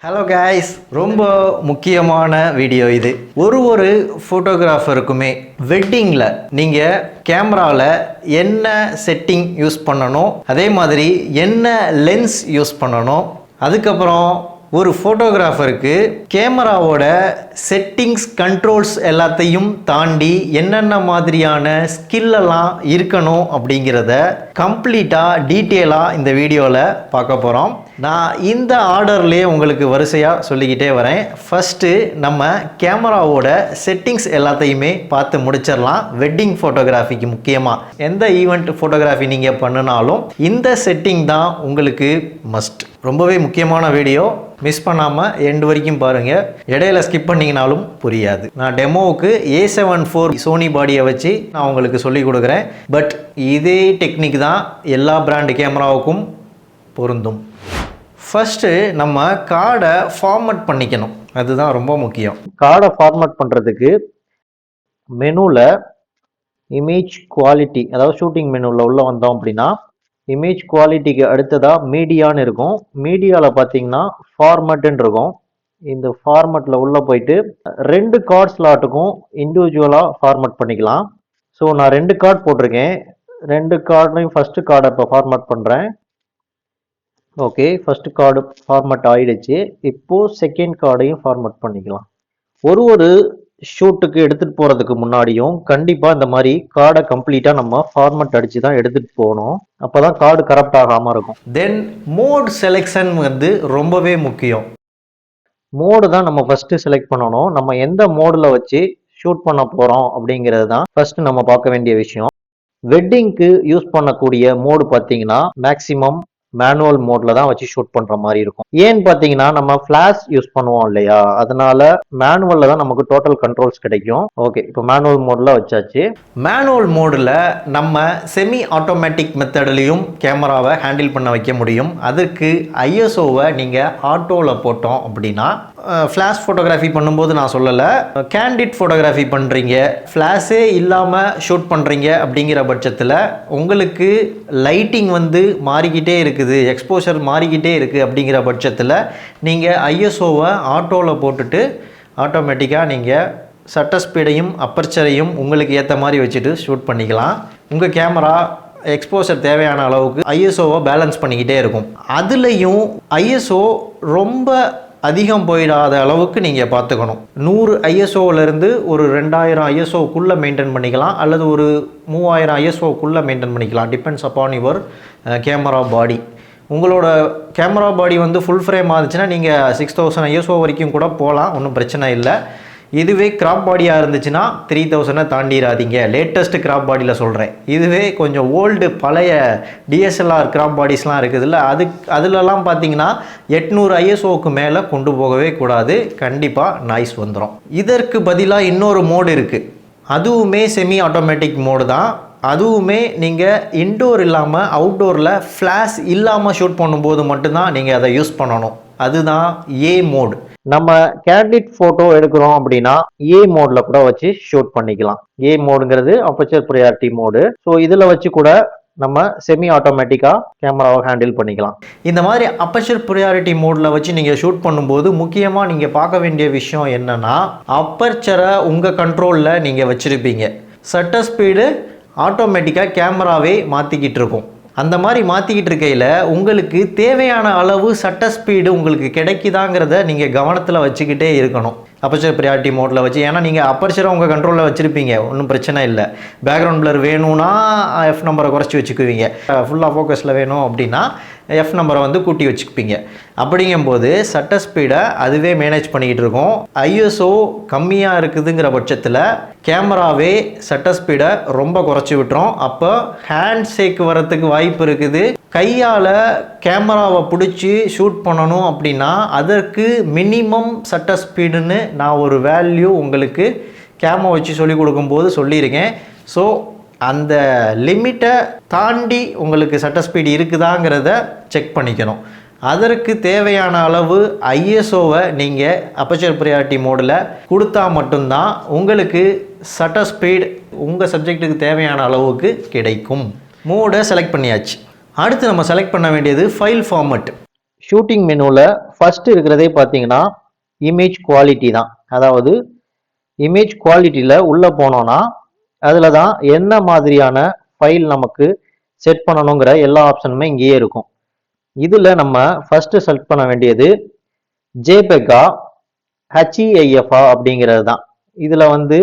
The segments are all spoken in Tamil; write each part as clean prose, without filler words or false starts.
ஹலோ கைஸ், ரொம்ப முக்கியமான வீடியோ இது. ஒரு ஃபோட்டோகிராஃபருக்குமே வெட்டிங்கில் நீங்கள் கேமராவில் என்ன செட்டிங் யூஸ் பண்ணணும், அதே மாதிரி என்ன லென்ஸ் யூஸ் பண்ணணும், அதுக்கப்புறம் ஒரு ஃபோட்டோகிராஃபருக்கு கேமராவோட செட்டிங்ஸ் கண்ட்ரோல்ஸ் எல்லாத்தையும் தாண்டி என்னென்ன மாதிரியான ஸ்கில்லெல்லாம் இருக்கணும் அப்படிங்கிறத கம்ப்ளீட்டாக டீட்டெயிலாக இந்த வீடியோவில் பார்க்க போகிறோம். நான் இந்த ஆர்டர்லேயே உங்களுக்கு வரிசையாக சொல்லிக்கிட்டே வரேன். ஃபஸ்ட்டு நம்ம கேமராவோட செட்டிங்ஸ் எல்லாத்தையுமே பார்த்து முடிச்சிடலாம். வெட்டிங் ஃபோட்டோகிராஃபிக்கு முக்கியமாக எந்த ஈவெண்ட் ஃபோட்டோகிராஃபி நீங்கள் பண்ணினாலும் இந்த செட்டிங் தான் உங்களுக்கு மஸ்ட். ரொம்பவே முக்கியமான வீடியோ, மிஸ் பண்ணாமல் எண்டு வரைக்கும் பாருங்கள். இடையில ஸ்கிப் பண்ணிங்கனாலும் புரியாது. நான் டெமோவுக்கு A7IV சோனி பாடியை வச்சு நான் உங்களுக்கு சொல்லி கொடுக்குறேன். பட் இதே டெக்னிக் தான் எல்லா பிராண்ட் கேமராவுக்கும் பொருந்தும். ஃபஸ்ட்டு நம்ம கார்டை ஃபார்மட் பண்ணிக்கணும், அதுதான் ரொம்ப முக்கியம். கார்டை ஃபார்மட் பண்ணுறதுக்கு மெனுவில் இமேஜ் குவாலிட்டி, அதாவது ஷூட்டிங் மெனுவில் உள்ள வந்தோம் அப்படின்னா இமேஜ் குவாலிட்டிக்கு அடுத்ததாக மீடியான்னு இருக்கும். மீடியாவில் பார்த்தீங்கன்னா ஃபார்மட்டுன்னு இருக்கும். இந்த ஃபார்மட்டில் உள்ளே போயிட்டு 2 கார்ட் ஸ்லாட்டுக்கும் இண்டிவிஜுவலாக ஃபார்மட் பண்ணிக்கலாம். ஸோ நான் 2 கார்டு போட்டிருக்கேன். 2 கார்டையும் ஃபஸ்ட்டு கார்டை இப்போ ஃபார்மட் பண்ணுறேன். ஓகே, ஃபஸ்ட்டு கார்டு ஃபார்மட் ஆகிடுச்சு. இப்போது செகண்ட் கார்டையும் ஃபார்மட் பண்ணிக்கலாம். ஒரு ஷூட்டுக்கு எடுத்துகிட்டு போகிறதுக்கு முன்னாடியும் கண்டிப்பாக இந்த மாதிரி கார்டை கம்ப்ளீட்டாக நம்ம ஃபார்மட் அடித்து தான் எடுத்துகிட்டு போகணும். அப்போ தான் கார்டு கரப்ட் ஆகாமல் இருக்கும். தென் மோட் செலெக்ஷன் ரொம்பவே முக்கியம். மோடு தான் நம்ம ஃபஸ்ட்டு செலக்ட் பண்ணணும். நம்ம எந்த மோடில் வச்சு ஷூட் பண்ண போகிறோம் அப்படிங்கிறது தான் ஃபஸ்ட்டு நம்ம பார்க்க வேண்டிய விஷயம். வெட்டிங்க்கு யூஸ் பண்ணக்கூடிய மோடு பார்த்தீங்கன்னா மேக்ஸிமம் மேனுவல் மோட்ல தான் வச்சு ஷூட் பண்ற மாதிரி இருக்கும். ஏன்னு பார்த்தீங்கன்னா நம்ம ஃபிளாஷ் யூஸ் பண்ணுவோம் இல்லையா, அதனால மேனுவல்ல தான் நமக்கு டோட்டல் கண்ட்ரோல்ஸ் கிடைக்கும். ஓகே, இப்போ மேனுவல் மோட்ல வச்சாச்சு. மேனுவல் மோடில் நம்ம செமி ஆட்டோமேட்டிக் மெத்தட்லையும் கேமராவை ஹேண்டில் பண்ண வைக்க முடியும். அதுக்கு ஐஎஸ்ஓவை நீங்கள் ஆட்டோவில் போட்டோம் அப்படின்னா, ஃப்ளாஷ் ஃபோட்டோகிராஃபி பண்ணும்போது நான் சொல்லலை, கேண்டிட் ஃபோட்டோகிராஃபி பண்ணுறீங்க, ஃப்ளாஷே இல்லாமல் ஷூட் பண்ணுறீங்க அப்படிங்கிற பட்சத்தில் உங்களுக்கு லைட்டிங் மாறிக்கிட்டே இருக்குது, எக்ஸ்போஷர் மாறிக்கிட்டே இருக்குது. அப்படிங்கிற பட்சத்தில் நீங்கள் ஐஎஸ்ஓவை ஆட்டோவில் போட்டுட்டு ஆட்டோமேட்டிக்காக நீங்கள் ஷட்டர் ஸ்பீடையும் அப்பர்ச்சரையும் உங்களுக்கு ஏற்ற மாதிரி வச்சுட்டு ஷூட் பண்ணிக்கலாம். உங்கள் கேமரா எக்ஸ்போஷர் தேவையான அளவுக்கு ஐஎஸ்ஓவை பேலன்ஸ் பண்ணிக்கிட்டே இருக்கும். அதுலேயும் ஐஎஸ்ஓ ரொம்ப அதிகம் போயிடாத அளவுக்கு நீங்கள் பார்த்துக்கணும். 100 ஐஎஸ்ஓவிலேருந்து ஒரு 2000 ஐஎஸ்ஓக்குள்ளே மெயின்டைன் பண்ணிக்கலாம், அல்லது ஒரு 3000 ஐஎஸ்ஓக்குள்ளே மெயின்டைன் பண்ணிக்கலாம். டிபெண்ட்ஸ் அப்பான் யுவர் கேமரா பாடி. உங்களோட கேமரா பாடி ஃபுல் ஃப்ரேம் ஆச்சுன்னா நீங்கள் 6000 ஐஎஸ்ஓ வரைக்கும் கூட போகலாம், ஒன்றும் பிரச்சனை இல்லை. இதுவே கிராப் பாடியாக இருந்துச்சுன்னா 3000 தாண்டிடாதீங்க. லேட்டஸ்ட் கிராப் பாடியில் சொல்கிறேன். இதுவே கொஞ்சம் ஓல்டு பழைய டிஎஸ்எல்ஆர் கிராப் பாடிஸ்லாம் இருக்குதுல்ல, அதிலலாம் பார்த்தீங்கன்னா 800 ஐஎஸ்ஓக்கு மேலே கொண்டு போகவே கூடாது, கண்டிப்பாக நாய்ஸ் வந்துடும். இதற்கு பதிலாக இன்னொரு மோடு இருக்குது, அதுவுமே செமி ஆட்டோமேட்டிக் மோடு தான். அதுவுமே நீங்கள் இன்டோர் இல்லாமல் அவுட்டோரில் ஃப்ளாஷ் இல்லாமல் ஷூட் பண்ணும்போது மட்டும்தான் நீங்கள் அதை யூஸ் பண்ணணும். அதுதான் ஏ மோடு. நம்ம கேண்டிட் ஃபோட்டோ எடுக்கிறோம் அப்படின்னா ஏ மோடில் கூட வச்சு ஷூட் பண்ணிக்கலாம். ஏ மோடுங்கிறது அப்பர்ச்சர் ப்ரையாரிட்டி மோடு. ஸோ இதில் வச்சு கூட நம்ம செமி ஆட்டோமேட்டிக்காக கேமராவை ஹேண்டில் பண்ணிக்கலாம். இந்த மாதிரி அப்பர்ச்சர் ப்ரையாரிட்டி மோடில் வச்சு நீங்கள் ஷூட் பண்ணும்போது முக்கியமாக நீங்கள் பார்க்க வேண்டிய விஷயம் என்னென்னா, அப்பர்ச்சரை உங்கள் கண்ட்ரோலில் நீங்கள் வச்சுருப்பீங்க. ஷட்டர் ஸ்பீடு ஆட்டோமேட்டிக்காக கேமராவே மாற்றிக்கிட்டு இருக்கும். அந்த மாதிரி மாற்றிக்கிட்டு இருக்கையில் உங்களுக்கு தேவையான அளவு ஷட்டர் ஸ்பீடு உங்களுக்கு கிடைக்குதாங்கிறத நீங்கள் கவனத்தில் வச்சுக்கிட்டே இருக்கணும். அப்பர்ச்சர் ப்ரையாரிட்டி மோடில் வச்சு, ஏன்னா நீங்கள் அப்பர்ச்சரை உங்கள் கண்ட்ரோலில் வச்சுருப்பீங்க, ஒன்றும் பிரச்சனை இல்லை. பேக்ரவுண்ட் பிளர் வேணும்னா எஃப் நம்பரை குறைச்சி வச்சுக்குவீங்க, ஃபுல்லாக ஃபோக்கஸில் வேணும் அப்படின்னா எஃப் நம்பரை கூட்டி வச்சுக்குப்பீங்க. அப்படிங்கும்போது ஷட்டர் ஸ்பீடை அதுவே மேனேஜ் பண்ணிக்கிட்டு இருக்கோம். ஐஎஸ்ஓ கம்மியாக இருக்குதுங்கிற பட்சத்தில் கேமராவே ஷட்டர் ஸ்பீடை ரொம்ப குறைச்சி விட்டுரும். அப்போ ஹேண்ட் ஷேக் வரத்துக்கு வாய்ப்பு இருக்குது. கையால் கேமராவை பிடிச்சி ஷூட் பண்ணணும் அப்படின்னா அதற்கு மினிமம் ஷட்டர் ஸ்பீடுன்னு நான் ஒரு வேல்யூ உங்களுக்கு கேமரா வச்சு சொல்லிக் கொடுக்கும்போது சொல்லியிருக்கேன். ஸோ அந்த லிமிட்டை தாண்டி உங்களுக்கு ஷட்டர் ஸ்பீடு இருக்குதாங்கிறத செக் பண்ணிக்கணும். அதற்கு தேவையான அளவு ஐஎஸ்ஓவை நீங்கள் அப்பர்ச்சர் ப்ரையாரிட்டி மோடில் கொடுத்தா மட்டும்தான் உங்களுக்கு ஷட்டர் ஸ்பீட் உங்கள் சப்ஜெக்ட்டுக்கு தேவையான அளவுக்கு கிடைக்கும். மோடை செலக்ட் பண்ணியாச்சு. அடுத்து நம்ம செலக்ட் பண்ண வேண்டியது ஃபைல் ஃபார்மட். ஷூட்டிங் மெனுவில் ஃபர்ஸ்ட் இருக்கிறதே பார்த்தீங்கன்னா இமேஜ் குவாலிட்டி தான். அதாவது இமேஜ் குவாலிட்டியில் உள்ளே போனோன்னா அதில் தான் என்ன மாதிரியான ஃபைல் நமக்கு செட் பண்ணணுங்கிற எல்லா ஆப்ஷனுமே இங்கேயே இருக்கும். இதில் நம்ம ஃபர்ஸ்ட் செலக்ட் பண்ண வேண்டியது ஜேபெக்கா ஹெச்இஐஎஃப்ஆ அப்படிங்கிறது தான். இதில் வந்து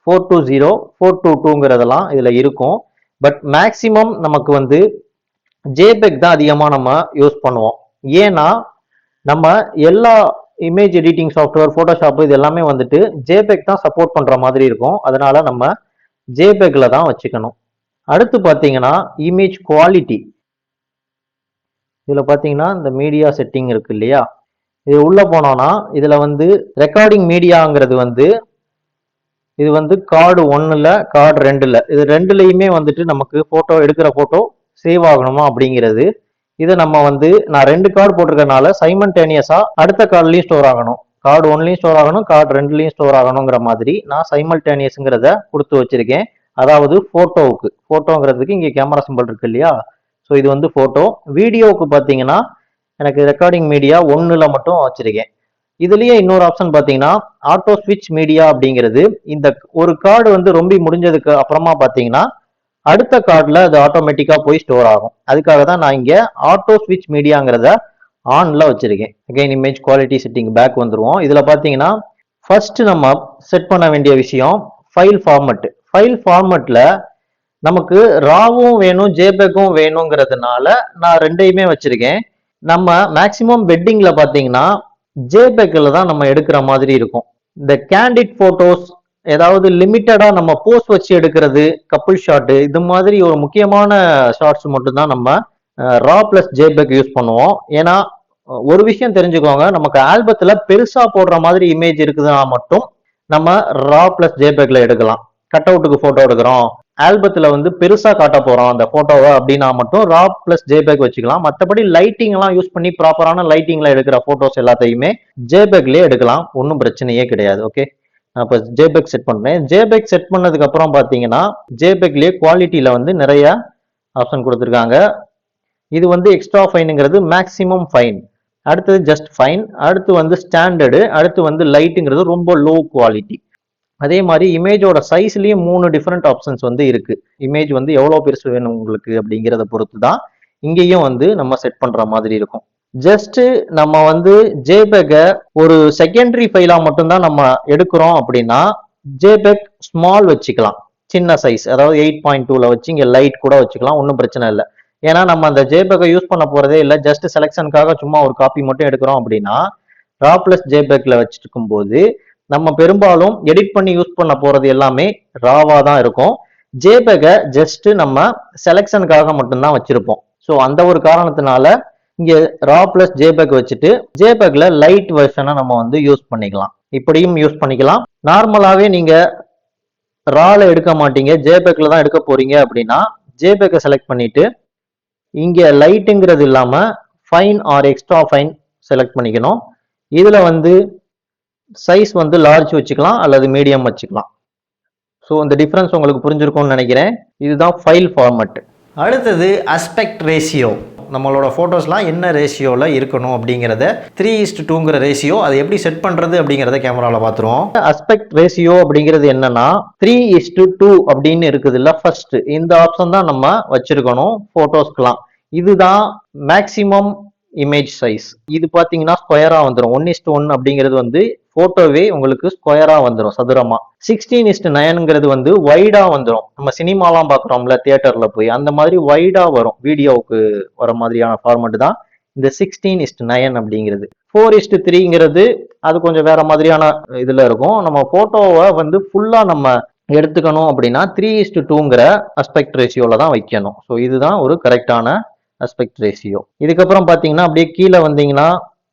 420 422ங்கிறதெல்லாம் இதில் இருக்கும். பட் மேக்சிமம் நமக்கு வந்து ஜேபெக் தான் அதிகமாக நம்ம யூஸ் பண்ணுவோம். ஏன்னா நம்ம எல்லா இமேஜ் எடிட்டிங் சாஃப்ட்வேர் ஃபோட்டோஷாப் இது எல்லாமே வந்துட்டு ஜேபெக் தான் சப்போர்ட் பண்ணுற மாதிரி இருக்கும். அதனால நம்ம ஜேபெக்ல தான் வச்சுக்கணும். அடுத்து பார்த்தீங்கன்னா இமேஜ் குவாலிட்டி. இதில் பார்த்தீங்கன்னா இந்த மீடியா செட்டிங் இருக்கு இல்லையா, இது உள்ளே போனோம்னா இதில் வந்து ரெக்கார்டிங் மீடியாங்கிறது வந்து இது வந்து கார்டு 1ல் கார்டு 2ல் இது ரெண்டுலையுமே வந்துட்டு நமக்கு ஃபோட்டோ எடுக்கிற ஃபோட்டோ சேவ் ஆகணுமா அப்படிங்கிறது. இதை நம்ம வந்து நான் 2 கார்டு போட்டிருக்கனால சைமல்டேனியஸா அடுத்த கார்டுலையும் ஸ்டோர் ஆகணும், கார்டு 1லையும் ஸ்டோர் ஆகணும், கார்டு 2லையும் ஸ்டோர் ஆகணுங்கிற மாதிரி நான் சைமல்டேனியஸ்ங்கிறத கொடுத்து வச்சிருக்கேன். அதாவது ஃபோட்டோங்கிறதுக்கு இங்கே கேமரா சிம்பிள் இருக்கு இல்லையா, ஸோ இது வந்து ஃபோட்டோ. வீடியோவுக்கு பார்த்தீங்கன்னா எனக்கு ரெக்கார்டிங் மீடியா 1ல் மட்டும் வச்சிருக்கேன். இதுலயே இன்னொரு ஆப்ஷன் பார்த்தீங்கன்னா ஆட்டோ ஸ்விட்ச் மீடியா அப்படிங்கிறது. இந்த ஒரு கார்டு வந்து ரொம்ப முடிஞ்சதுக்கு அப்புறமா பார்த்தீங்கன்னா அடுத்த கார்டில் அது ஆட்டோமேட்டிக்காக போய் ஸ்டோர் ஆகும். அதுக்காக தான் நான் இங்கே ஆட்டோ ஸ்விட்ச் மீடியாங்கிறத ஆன்ல வச்சிருக்கேன். Again image quality setting back வந்துருவோம். இதில் பார்த்தீங்கன்னா ஃபர்ஸ்ட் நம்ம செட் பண்ண வேண்டிய விஷயம் ஃபைல் ஃபார்மட். ஃபைல் ஃபார்மட்ல நமக்கு ராவும் வேணும் ஜேபெக்கும் வேணுங்கிறதுனால நான் ரெண்டையுமே வச்சிருக்கேன். நம்ம மேக்சிமம் வெட்டிங்ல பார்த்தீங்கன்னா ஜேபெக்ல தான் நம்ம எடுக்கிற மாதிரி இருக்கும். இந்த கேண்டிட் போட்டோஸ் ஏதாவது லிமிட்டடா நம்ம போஸ்ட் வச்சு எடுக்கிறது, கப்புள் ஷாட், இது மாதிரி ஒரு முக்கியமான ஷார்ட்ஸ் மட்டும் தான் நம்ம ரா பிளஸ் ஜேபெக் யூஸ் பண்ணுவோம். ஏன்னா ஒரு விஷயம் தெரிஞ்சுக்கோங்க, நமக்கு ஆல்பத்துல பெருசா போடுற மாதிரி இமேஜ் இருக்குதுன்னா மட்டும் நம்ம ரா பிளஸ் ஜேபெக்ல எடுக்கலாம். கட் அவுட்டுக்கு போட்டோ எடுக்கிறோம், ஆல்பத்துல வந்து பெருசா காட்ட போறோம் அந்த போட்டோவை அப்படின்னா மட்டும் ரா பிளஸ் ஜேபெக் வச்சுக்கலாம். மற்றபடி லைட்டிங் எல்லாம் யூஸ் பண்ணி ப்ராப்பரான லைட்டிங்ல எடுக்கிற போட்டோஸ் எல்லாத்தையுமே ஜேபெக்லயே எடுக்கலாம், ஒன்றும் பிரச்சனையே கிடையாது. ஓகே, இப்போ ஜேபெக் செட் பண்ணேன். ஜேபெக் செட் பண்ணதுக்கு அப்புறம் பாத்தீங்கன்னா ஜேபெக்லயே குவாலிட்டியில வந்து நிறைய ஆப்ஷன் கொடுத்துருக்காங்க. இது வந்து எக்ஸ்ட்ரா ஃபைனுங்கிறது மேக்சிமம் ஃபைன், அடுத்தது ஜஸ்ட் ஃபைன், அடுத்து வந்து ஸ்டாண்டர்டு, அடுத்து வந்து லைட்டுங்கிறது ரொம்ப லோ குவாலிட்டி. அதே மாதிரி இமேஜோட சைஸ்லயும் 3 டிஃப்ரெண்ட் ஆப்ஷன்ஸ் வந்து இருக்கு. இமேஜ் வந்து எவ்வளவு பெருசு வேணும் உங்களுக்கு அப்படிங்கிறத பொறுத்து தான் இங்கேயும் வந்து நம்ம செட் பண்ற மாதிரி இருக்கும். ஜஸ்ட் நம்ம வந்து ஜேபெக் ஒரு செகண்டரி ஃபைலா மட்டும்தான் நம்ம எடுக்கிறோம் அப்படின்னா ஜேபெக் ஸ்மால் வச்சுக்கலாம், சின்ன சைஸ், அதாவது 8.2ல வச்சு இங்க லைட் கூட வச்சுக்கலாம், ஒன்றும் பிரச்சனை இல்லை. ஏன்னா நம்ம அந்த ஜேபெக்கை யூஸ் பண்ண போறதே இல்லை, ஜஸ்ட் செலெக்ஷனுக்காக சும்மா ஒரு காப்பி மட்டும் எடுக்கிறோம் அப்படின்னா ரா பிளஸ் ஜேபெக்ல வச்சுருக்கும் போது நம்ம பெரும்பாலும் எடிட் பண்ணி யூஸ் பண்ண போறது எல்லாமே ராவா தான் இருக்கும். ஜேபெக்கை ஜஸ்ட் நம்ம செலெக்ஷனுக்காக மட்டும்தான் வச்சிருப்போம். ஸோ அந்த ஒரு காரணத்தினால இங்க ரா பிளஸ் ஜேபெக் வச்சுட்டு ஜேபெக்ல லைட் வெர்ஷனை நம்ம வந்து யூஸ் பண்ணிக்கலாம், இப்படியும் யூஸ் பண்ணிக்கலாம். நார்மலாவே நீங்க ரால எடுக்க மாட்டீங்க, ஜேபெக்ல தான் எடுக்க போறீங்க அப்படின்னா ஜேபெக்கை செலக்ட் பண்ணிட்டு இங்க லைட்டுங்கிறது இல்லாம fine or extra fine select பண்ணிக்கணும். இதுல வந்து சைஸ் வந்து லார்ஜ் வச்சுக்கலாம் அல்லது மீடியம் வச்சுக்கலாம். ஸோ இந்த டிஃப்ரென்ஸ் உங்களுக்கு புரிஞ்சிருக்கும்னு நினைக்கிறேன். இதுதான் ஃபைல் ஃபார்மட். அடுத்தது அஸ்பெக்ட் ரேஷியோ. நம்மளோட ஃபோட்டோஸ்லாம் என்ன ரேஷியோவில் இருக்கணும் அப்படிங்கிறத 3:2ங்கிற ரேஷியோ அதை எப்படி செட் பண்ணுறது அப்படிங்கிறத கேமராவில் பார்த்துருவோம். அஸ்பெக்ட் ரேஷியோ அப்படிங்கிறது என்னன்னா 3:2 அப்படின்னு இருக்குது இல்லை, ஃபர்ஸ்ட் இந்த ஆப்ஷன் தான் நம்ம வச்சிருக்கணும் ஃபோட்டோஸ்க்குலாம். இதுதான் மேக்சிமம் இமேஜ் சைஸ். இது பார்த்தீங்கன்னா ஸ்கொயரா வந்துடும். 1:1 அப்படிங்கிறது வந்து போட்டோவே உங்களுக்கு ஸ்கொயரா வந்துடும், சதுரமா. 16:9ங்கிறது வந்து வைடா வந்துடும். நம்ம சினிமாலாம் பார்க்குறோம்ல தியேட்டர்ல போய், அந்த மாதிரி வைடா வரும், வீடியோவுக்கு வர மாதிரியான ஃபார்மட் தான் இந்த 16:9 அப்படிங்கிறது. 4:3ங்கிறது அது கொஞ்சம் வேற மாதிரியான இதுல இருக்கும். நம்ம போட்டோவை வந்து ஃபுல்லா நம்ம எடுத்துக்கணும் அப்படின்னா 3:2ங்கிற அஸ்பெக்ட் ரேஷியோல தான் வைக்கணும். ஸோ இதுதான் ஒரு கரெக்டான அஸ்பெக்ட் ரேஷியோ. இதுக்கப்புறம் பார்த்தீங்கன்னா அப்படியே கீழே வந்தீங்கன்னா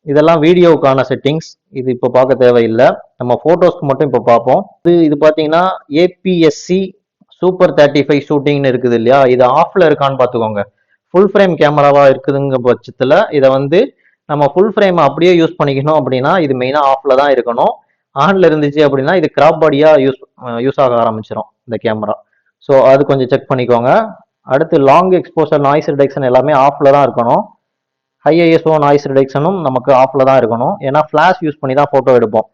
இதெல்லாம் வீடியோவுக்கான செட்டிங்ஸ், இது இப்போ பார்க்க தேவையில்லை, நம்ம ஃபோட்டோஸ்க்கு மட்டும் இப்போ பார்ப்போம். இது பார்த்தீங்கன்னா ஏபிஎஸ்சி சூப்பர் 35 ஷூட்டிங்னு இருக்குது இல்லையா, இது ஆஃப்ல இருக்கான்னு பார்த்துக்கோங்க. ஃபுல் ஃப்ரேம் கேமராவா இருக்குதுங்க பட்சத்தில் இதை வந்து நம்ம ஃபுல் ஃப்ரேம் அப்படியே யூஸ் பண்ணிக்கணும் அப்படின்னா இது மெயினாக ஆஃப்ல தான் இருக்கணும். ஆன்ல இருந்துச்சு அப்படின்னா இது கிராப் பாடியா யூஸ் ஆக ஆரம்பிச்சிடும் இந்த கேமரா. ஸோ அது கொஞ்சம் செக் பண்ணிக்கோங்க. அடுத்து லாங் எக்ஸ்போசர், நாய்ஸ் ரிடக்ஷன் எல்லாமே ஆஃப்ல தான் இருக்கணும். ஹை ஐஎஸ்ஓ நாய்ஸ் ரிடக்ஷனும் நமக்கு ஆஃப்ல தான் இருக்கணும். ஏன்னா ஃபிளாஷ் யூஸ் பண்ணி தான் ஃபோட்டோ எடுப்போம்.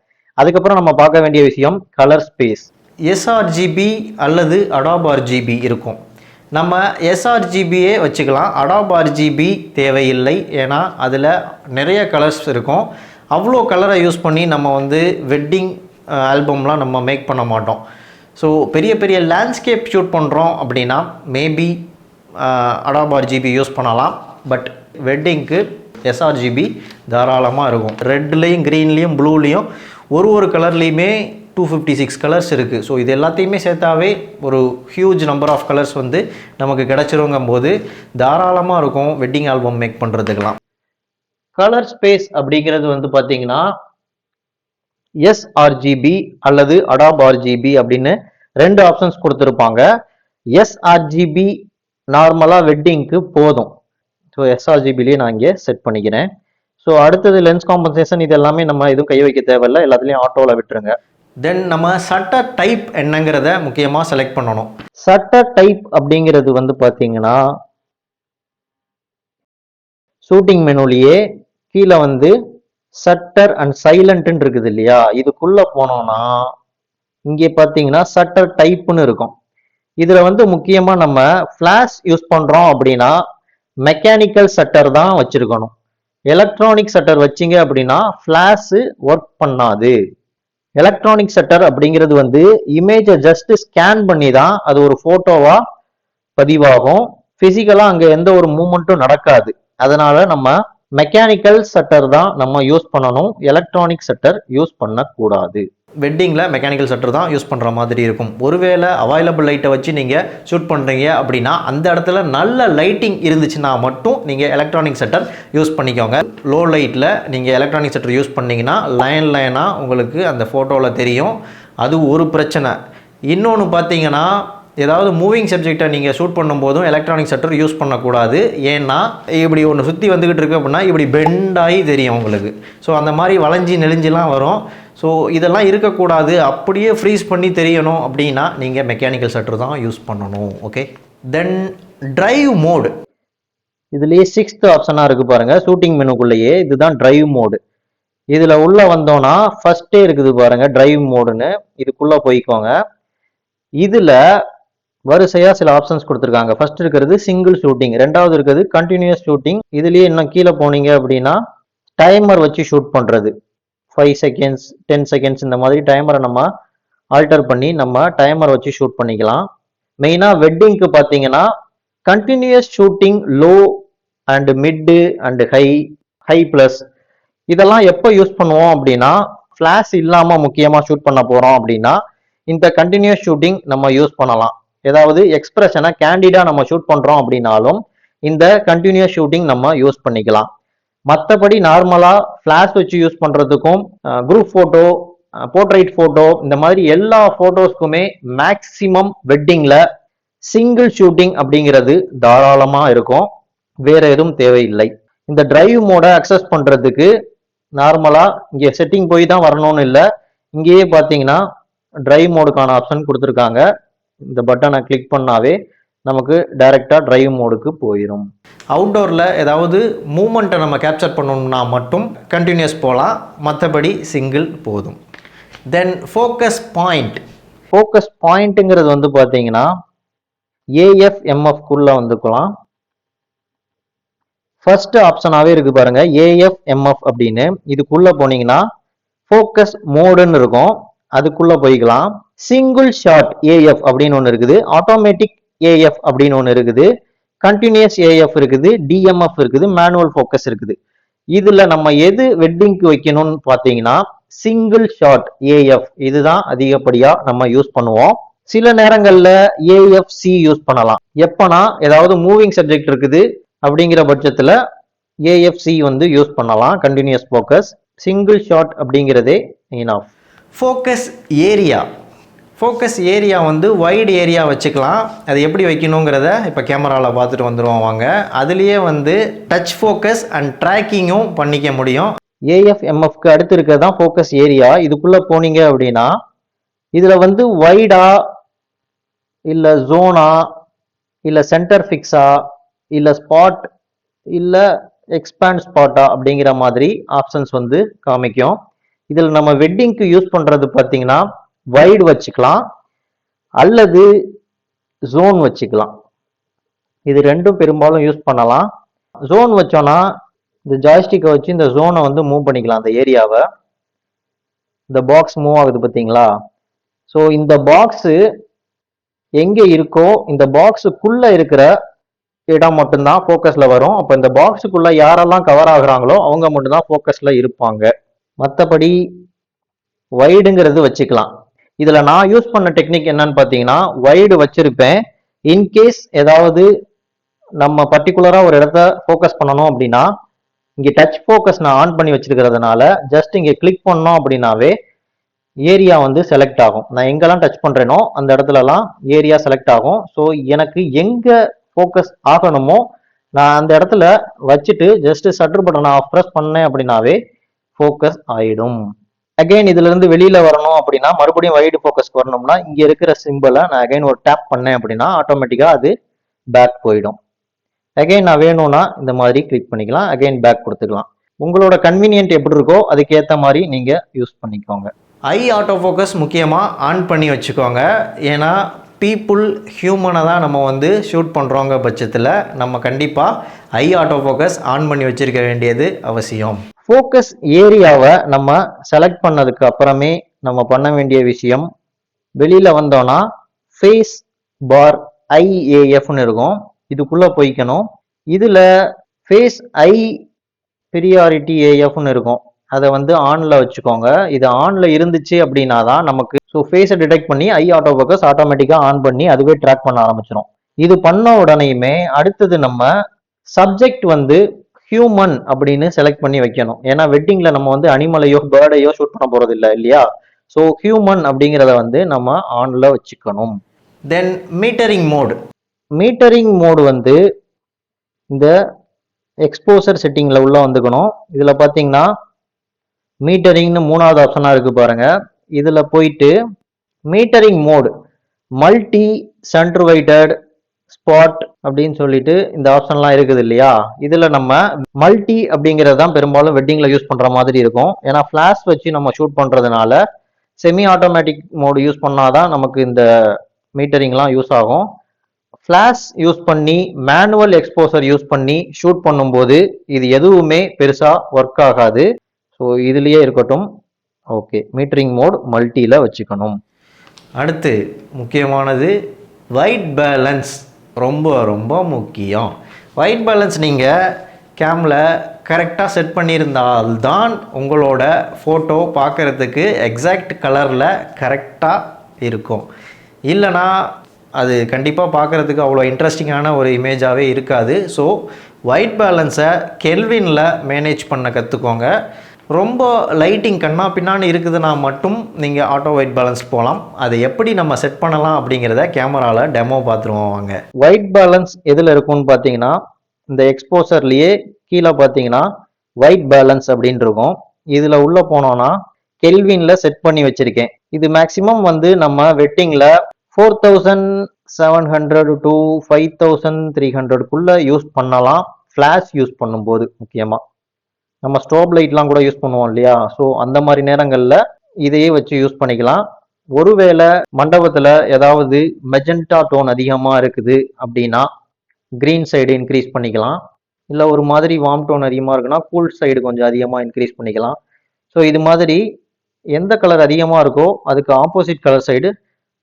அதுக்கப்புறம் நம்ம பார்க்க வேண்டிய விஷயம் கலர் ஸ்பேஸ். எஸ்ஆர்ஜிபி அல்லது அடாப் ஆர்ஜிபி இருக்கும். நம்ம எஸ்ஆர்ஜிபியே வச்சுக்கலாம், அடாப் ஆர்ஜிபி தேவையில்லை. ஏன்னா அதில் நிறைய கலர்ஸ் இருக்கும். அவ்வளோ கலரை யூஸ் பண்ணி நம்ம வந்து வெட்டிங் ஆல்பம்லாம் நம்ம மேக் பண்ண மாட்டோம். ஸோ பெரிய பெரிய லேண்ட்ஸ்கேப் ஷூட் பண்ணுறோம் அப்படின்னா மேபி அடாப் ஆர்ஜிபி யூஸ் பண்ணலாம். பட் வெட்டிங்க்கு எஸ்ஆர்ஜிபி தாராளமாக இருக்கும். ரெட்லேயும் க்ரீன்லேயும் ப்ளூலேயும் ஒரு கலர்லேயுமே 256 கலர்ஸ் இருக்குது. ஸோ இது எல்லாத்தையுமே சேர்த்தாவே ஒரு ஹியூஜ் நம்பர் ஆஃப் கலர்ஸ் வந்து நமக்கு கிடச்சிருங்கும் போது தாராளமாக இருக்கும் வெட்டிங் ஆல்பம் மேக் பண்ணுறதுக்கெலாம். கலர் ஸ்பேஸ் அப்படிங்கிறது வந்து பார்த்தீங்கன்னா எஸ்ஆர்ஜிபி அல்லது அடாப் ஆர்ஜிபி அப்படின்னு 2 ஆப்ஷன்ஸ் கொடுத்துருப்பாங்க. எஸ்ஆர்ஜிபி நார்மலாக வெட்டிங்க்கு போதும். ஸோ எஸ்ஆர்ஜிபிலேயே நான் இங்கே செட் பண்ணிக்கிறேன். ஸோ அடுத்தது லென்ஸ் காம்பன்சேஷன், இது எல்லாமே நம்ம எதுவும் கை வைக்க தேவையில்லை, எல்லாத்துலேயும் ஆட்டோவில் விட்டுருங்க. தென் நம்ம சட்டர் டைப் என்னங்கிறத முக்கியமாக செலக்ட் பண்ணணும். சட்டர் டைப் அப்படிங்கிறது வந்து பார்த்தீங்கன்னா ஷூட்டிங் மெனுலேயே கீழே வந்து சட்டர் அண்ட் சைலண்ட்னு இருக்குது இல்லையா, இதுக்குள்ள போனோம்னா இங்கே பார்த்தீங்கன்னா சட்டர் டைப்னு இருக்கும். இதுல வந்து முக்கியமா நம்ம ஃபிளாஷ் யூஸ் பண்றோம் அப்படின்னா மெக்கானிக்கல் சட்டர் தான் வச்சிருக்கணும். எலக்ட்ரானிக் சட்டர் வச்சிங்க அப்படின்னா ஃபிளாஷ் ஒர்க் பண்ணாது. எலக்ட்ரானிக் சட்டர் அப்படிங்கிறது வந்து இமேஜை ஜஸ்ட் ஸ்கேன் பண்ணி தான் அது ஒரு போட்டோவா பதிவாகும். பிசிக்கலா அங்க எந்த ஒரு மூவ்மெண்ட்டும் நடக்காது. அதனால நம்ம மெக்கானிக்கல் சட்டர் தான் நம்ம யூஸ் பண்ணணும், எலக்ட்ரானிக் சட்டர் யூஸ் பண்ணக்கூடாது. வெட்டிங்கில் மெக்கானிக்கல் சட்டர் தான் யூஸ் பண்ணுற மாதிரி இருக்கும். ஒருவேளை அவைலபிள் லைட்டை வச்சு நீங்கள் ஷூட் பண்ணுறீங்க அப்படின்னா அந்த இடத்துல நல்ல லைட்டிங் இருந்துச்சுன்னா மட்டும் நீங்கள் எலக்ட்ரானிக் சட்டர் யூஸ் பண்ணிக்கோங்க. லோ லைட்டில் நீங்கள் எலக்ட்ரானிக் சட்டர் யூஸ் பண்ணிங்கன்னா லைனாக உங்களுக்கு அந்த ஃபோட்டோவில் தெரியும். அது ஒரு பிரச்சனை. இன்னொன்று பார்த்தீங்கன்னா ஏதாவது மூவிங் சப்ஜெக்டை நீங்கள் ஷூட் பண்ணும்போதும் எலக்ட்ரானிக் சட்டர் யூஸ் பண்ணக்கூடாது. ஏன்னா இப்படி ஒன்று சுற்றி வந்துக்கிட்டு இருக்கு அப்படின்னா இப்படி பெண்டாகி தெரியும் உங்களுக்கு. ஸோ அந்த மாதிரி வளைஞ்சி நெளிஞ்செலாம் வரும். ஸோ இதெல்லாம் இருக்கக்கூடாது. அப்படியே ஃப்ரீஸ் பண்ணி தெரியணும் அப்படின்னா நீங்கள் மெக்கானிக்கல் சட்டர் தான் யூஸ் பண்ணணும். ஓகே. தென் டிரைவ் மோடு, இதுலேயே 6th ஆப்ஷனாக இருக்குது பாருங்கள் ஷூட்டிங் மெனுக்குள்ளேயே, இதுதான் டிரைவ் மோடு. இதில் உள்ளே வந்தோன்னா ஃபர்ஸ்டே இருக்குது பாருங்கள் டிரைவ் மோடுன்னு, இதுக்குள்ளே போய்க்கோங்க. இதில் வரிசையாக சில ஆப்ஷன்ஸ் கொடுத்துருக்காங்க. ஃபர்ஸ்ட் இருக்கிறது சிங்கிள் ஷூட்டிங், ரெண்டாவது இருக்கிறது கண்டினியூஸ் ஷூட்டிங். இதுலேயே இன்னும் கீழே போனீங்க அப்படின்னா டைமர் வச்சு ஷூட் பண்ணுறது, 5 செகண்ட்ஸ் 10 செகண்ட்ஸ் இந்த மாதிரி டைமரை நம்ம ஆல்டர் பண்ணி நம்ம டைமர் வச்சு ஷூட் பண்ணிக்கலாம். மெயினாக வெட்டிங்க்கு பார்த்தீங்கன்னா continuous shooting low and mid and high plus இதெல்லாம் எப்போ யூஸ் பண்ணுவோம் அப்படின்னா ஃபிளாஷ் இல்லாமல் முக்கியமாக ஷூட் பண்ண போகிறோம் அப்படின்னா இந்த கண்டினியூஸ் ஷூட்டிங் நம்ம யூஸ் பண்ணலாம். ஏதாவது எக்ஸ்பிரஷனை கேண்டிடா நம்ம ஷூட் பண்றோம் அப்படின்னாலும் இந்த கண்டினியூஸ் ஷூட்டிங் நம்ம யூஸ் பண்ணிக்கலாம். மற்றபடி நார்மலா ஃபிளாஷ் வச்சு யூஸ் பண்றதுக்கும் குரூப் போட்டோ, போர்ட்ரைட் போட்டோ இந்த மாதிரி எல்லா போட்டோஸ்க்குமே மேக்சிமம் வெட்டிங்ல சிங்கிள் ஷூட்டிங் அப்படிங்கிறது தாராளமா இருக்கும். வேற எதுவும் தேவையில்லை. இந்த டிரைவ் மோட அக்சஸ் பண்றதுக்கு நார்மலா இங்கே செட்டிங் போய் தான் வரணும்னு இல்லை, இங்கேயே பார்த்தீங்கன்னா டிரைவ் மோடுக்கான ஆப்ஷன் கொடுத்துருக்காங்க. இந்த பட்டனை கிளிக் பண்ணாவே நமக்கு டைரக்டா டிரைவ் மோடுக்கு போயிடும். அவுட்டோரில் ஏதாவது மூமெண்ட்டை நம்ம கேப்சர் பண்ணணும்னா மட்டும் கண்டினியூஸ் போகலாம், மற்றபடி சிங்கிள் போதும். தென் ஃபோக்கஸ் பாயிண்ட். ஃபோக்கஸ் பாயிண்ட்டுங்கிறது வந்து பார்த்தீங்கன்னா AFMF-குள்ள வந்துக்கலாம். ஃபர்ஸ்ட் ஆப்ஷனாகவே இருக்கு பாருங்க AFMF அப்படின்னு. இதுக்குள்ள போனீங்கன்னா ஃபோக்கஸ் மோடுன்னு இருக்கும், அதுக்குள்ள போய்க்கலாம். சிங்கிள் ஷாட் AF அப்படின்னு ஒன்று இருக்குது, ஆட்டோமேட்டிக் AF அப்படின்னு ஒன்று இருக்குது, கண்டினியூஸ் AF இருக்குது, DMF இருக்குது, மேனுவல் ஃபோக்கஸ் இருக்குது. இதுல நம்ம எது வெட்டிங்க்கு வைக்கணும்னு பார்த்தீங்கன்னா சிங்கிள் ஷாட் AF இதுதான் அதிகப்படியா நம்ம யூஸ் பண்ணுவோம். சில நேரங்கள்ல AFC யூஸ் பண்ணலாம். எப்பனா ஏதாவது மூவிங் சப்ஜெக்ட் இருக்குது அப்படிங்கிற பட்சத்துல AFC வந்து யூஸ் பண்ணலாம். கண்டினியூஸ் ஃபோக்கஸ், சிங்கிள் ஷாட் அப்படிங்கிறதே enough. Focus area. Focus area வந்து வைட் ஏரியா வச்சுக்கலாம். அது எப்படி வைக்கணுங்கிறத இப்போ கேமராவில் பார்த்துட்டு வந்துடுவோம் வாங்க. அதுலேயே வந்து டச் ஃபோக்கஸ் அண்ட் ட்ராக்கிங்கும் பண்ணிக்க முடியும். AFMF-க்கு அடுத்து இருக்கிறது தான் ஃபோக்கஸ் ஏரியா. இதுக்குள்ளே போனீங்க அப்படின்னா இதில் வந்து வைடா இல்லை ஜோனா இல்லை சென்டர் ஃபிக்ஸா இல்லை ஸ்பாட் இல்லை எக்ஸ்பேண்ட் ஸ்பாட்டா அப்படிங்கிற மாதிரி ஆப்ஷன்ஸ் வந்து காமிக்கும். இதில் நம்ம வெட்டிங்க்கு யூஸ் பண்றது பார்த்தீங்கன்னா வைடு வச்சுக்கலாம் அல்லது ஜோன் வச்சுக்கலாம். இது ரெண்டும் பெரும்பாலும் யூஸ் பண்ணலாம். ஜோன் வச்சோம்னா இந்த ஜாய்ஸ்டிக்கை வச்சு இந்த ஜோனை வந்து மூவ் பண்ணிக்கலாம். அந்த ஏரியாவை, இந்த பாக்ஸ் மூவ் ஆகுது பார்த்தீங்களா? ஸோ இந்த பாக்ஸு எங்கே இருக்கோ இந்த பாக்ஸுக்குள்ள இருக்கிற இடம் மட்டும்தான் ஃபோக்கஸ்ல வரும். அப்போ இந்த பாக்ஸுக்குள்ள யாரெல்லாம் கவர் ஆகுறாங்களோ அவங்க மட்டும்தான் ஃபோக்கஸ்ல இருப்பாங்க. மற்றபடி வைடுங்கிறது வச்சுக்கலாம். இதுல நான் யூஸ் பண்ண டெக்னிக் என்னன்னு பார்த்தீங்கன்னா வைடு வச்சிருப்பேன். இன்கேஸ் ஏதாவது நம்ம பர்டிகுலரா ஒரு இடத்த ஃபோக்கஸ் பண்ணணும் அப்படின்னா இங்கே டச் ஃபோக்கஸ் நான் ஆன் பண்ணி வச்சிருக்கிறதுனால ஜஸ்ட் இங்கே கிளிக் பண்ணோம் அப்படின்னாவே ஏரியா வந்து செலக்ட் ஆகும். நான் எங்கெல்லாம் டச் பண்றேனோ அந்த இடத்துலலாம் ஏரியா செலக்ட் ஆகும். ஸோ எனக்கு எங்க ஃபோக்கஸ் ஆகணுமோ நான் அந்த இடத்துல வச்சுட்டு ஜஸ்ட் ஷட்டர் பட்டனை ஆஃப் ப்ரெஸ் பண்ணேன் அப்படின்னாவே ஃபோக்கஸ் ஆயிடும். அகைன் இதுல இருந்து வெளியில வரணும் அப்படின்னா மறுபடியும் வைடு ஃபோக்கஸ்க்கு வரணும்னா இங்க இருக்கிற சிம்பிளை நான் அகைன் ஒரு டேப் பண்ணேன் அப்படின்னா ஆட்டோமேட்டிக்கா அது பேக் போயிடும். அகைன் நான் வேணும்னா இந்த மாதிரி கிளிக் பண்ணிக்கலாம், அகைன் பேக் கொடுத்துக்கலாம். உங்களோட கன்வீனியன்ட் எப்படி இருக்கோ அதுக்கேற்ற மாதிரி நீங்க யூஸ் பண்ணிக்கோங்க. ஐ ஆட்டோ ஃபோக்கஸ் முக்கியமாக ஆன் பண்ணி வச்சுக்கோங்க. ஏன்னா பீப்புள் ஹியூமனை தான் நம்ம வந்து ஷூட் பண்ணுறோங்க பட்சத்தில் நம்ம கண்டிப்பாக ஐ ஆட்டோ ஃபோக்கஸ் ஆன் பண்ணி வச்சுருக்க வேண்டியது அவசியம். ஃபோக்கஸ் ஏரியாவை நம்ம செலக்ட் பண்ணதுக்கு அப்புறமே நம்ம பண்ண வேண்டிய விஷயம், வெளியில் வந்தோன்னா ஃபேஸ் பார் IAFன்னு இருக்கும், இதுக்குள்ளே போய்க்கணும். இதில் ஃபேஸ் ஐ பிரியாரிட்டி AFன்னு இருக்கும், அதை வந்து ஆனில் வச்சுக்கோங்க. இது ஆனில் இருந்துச்சு அப்படின்னா தான் நமக்கு ஸோ ஃபேஸை டிடெக்ட் பண்ணி ஐ ஆட்டோ ஃபோக்கஸ் ஆட்டோமேட்டிக்காக ஆன் பண்ணி அதுவே ட்ராக் பண்ண ஆரம்பிச்சிடும். இது பண்ண உடனேயுமே அடுத்தது நம்ம சப்ஜெக்ட் வந்து ஹியூமன் அப்படின்னு செலக்ட் பண்ணி வைக்கணும். ஏன்னா வெட்டிங்கில் நம்ம வந்து அனிமலையோ பேர்டையோ ஷூட் பண்ண போகிறது இல்லை இல்லையா? ஸோ ஹியூமன் அப்படிங்கிறத வந்து நம்ம ஆனில் வச்சுக்கணும். தென் மீட்டரிங் மோடு வந்து இந்த எக்ஸ்போசர் செட்டிங்கில் உள்ள வந்துக்கணும். இதில் பார்த்தீங்கன்னா மீட்டரிங்னு 3வது ஆப்ஷனாக இருக்குது பாருங்க. இதில் போயிட்டு மீட்டரிங் மோடு மல்டி சென்டர்வைட்டட் ஸ்பாட் அப்படின்னு சொல்லிட்டு இந்த ஆப்ஷன்லாம் இருக்குது இல்லையா? இதில் நம்ம மல்டி அப்படிங்கிறது தான் பெரும்பாலும் வெட்டிங்கில் யூஸ் பண்ணுற மாதிரி இருக்கும். ஏன்னா ஃப்ளாஷ் வச்சு நம்ம ஷூட் பண்ணுறதுனால செமி ஆட்டோமேட்டிக் மோடு யூஸ் பண்ணாதான் நமக்கு இந்த மீட்டரிங்லாம் யூஸ் ஆகும். ஃப்ளாஷ் யூஸ் பண்ணி மேனுவல் எக்ஸ்போசர் யூஸ் பண்ணி ஷூட் பண்ணும்போது இது எதுவுமே பெருசாக ஒர்க் ஆகாது. ஸோ இதுலேயே இருக்கட்டும். ஓகே, மீட்டரிங் மோட் மல்டியில் வச்சுக்கணும். அடுத்து முக்கியமானது ஒயிட் பேலன்ஸ், ரொம்ப ரொம்ப முக்கியம். ஒயிட் பேலன்ஸ் நீங்கள் கேமில் கரெக்டாக செட் பண்ணியிருந்தால்தான் உங்களோட ஃபோட்டோ பார்க்குறதுக்கு எக்ஸாக்ட் கலரில் கரெக்டாக இருக்கும். இல்லைனா அது கண்டிப்பாக பார்க்குறதுக்கு அவ்வளோ இன்ட்ரெஸ்டிங்கான ஒரு இமேஜாகவே இருக்காது. ஸோ ஒயிட் பேலன்ஸை கெல்வினில் மேனேஜ் பண்ண கற்றுக்கோங்க. ரொம்ப லைட்டிங் கண்ணா பின்னான்னு இருக்குதுன்னா மட்டும் நீங்கள் ஆட்டோ ஒயிட் பேலன்ஸ் போகலாம். அதை எப்படி நம்ம செட் பண்ணலாம் அப்படிங்கிறத கேமராவில் டெமோ பார்த்துருவோம் வாங்க. ஒயிட் பேலன்ஸ் எதில் இருக்கும்னு பார்த்தீங்கன்னா இந்த எக்ஸ்போசர்லேயே கீழே பார்த்தீங்கன்னா ஒயிட் பேலன்ஸ் அப்படின்னு இருக்கும். இதில் உள்ளே போனோன்னா கெல்வினில் செட் பண்ணி வச்சுருக்கேன். இது மேக்ஸிமம் வந்து நம்ம வெட்டிங்கில் 4700 to 5300 யூஸ் பண்ணலாம். ஃப்ளாஷ் யூஸ் பண்ணும்போது முக்கியமாக நம்ம ஸ்ட்ரோப் லைட்லாம் கூட யூஸ் பண்ணுவோம் இல்லையா? ஸோ அந்த மாதிரி நேரங்களில் இதையே வச்சு யூஸ் பண்ணிக்கலாம். ஒருவேளை மண்டபத்தில் ஏதாவது மெஜெண்டா டோன் அதிகமாக இருக்குது அப்படின்னா க்ரீன் சைடு இன்க்ரீஸ் பண்ணிக்கலாம். இல்லை ஒரு மாதிரி வார்ம் டோன் அதிகமாக இருக்குன்னா கூல் சைடு கொஞ்சம் அதிகமாக இன்க்ரீஸ் பண்ணிக்கலாம். ஸோ இது மாதிரி எந்த கலர் அதிகமாக இருக்கோ அதுக்கு ஆப்போசிட் கலர் சைடு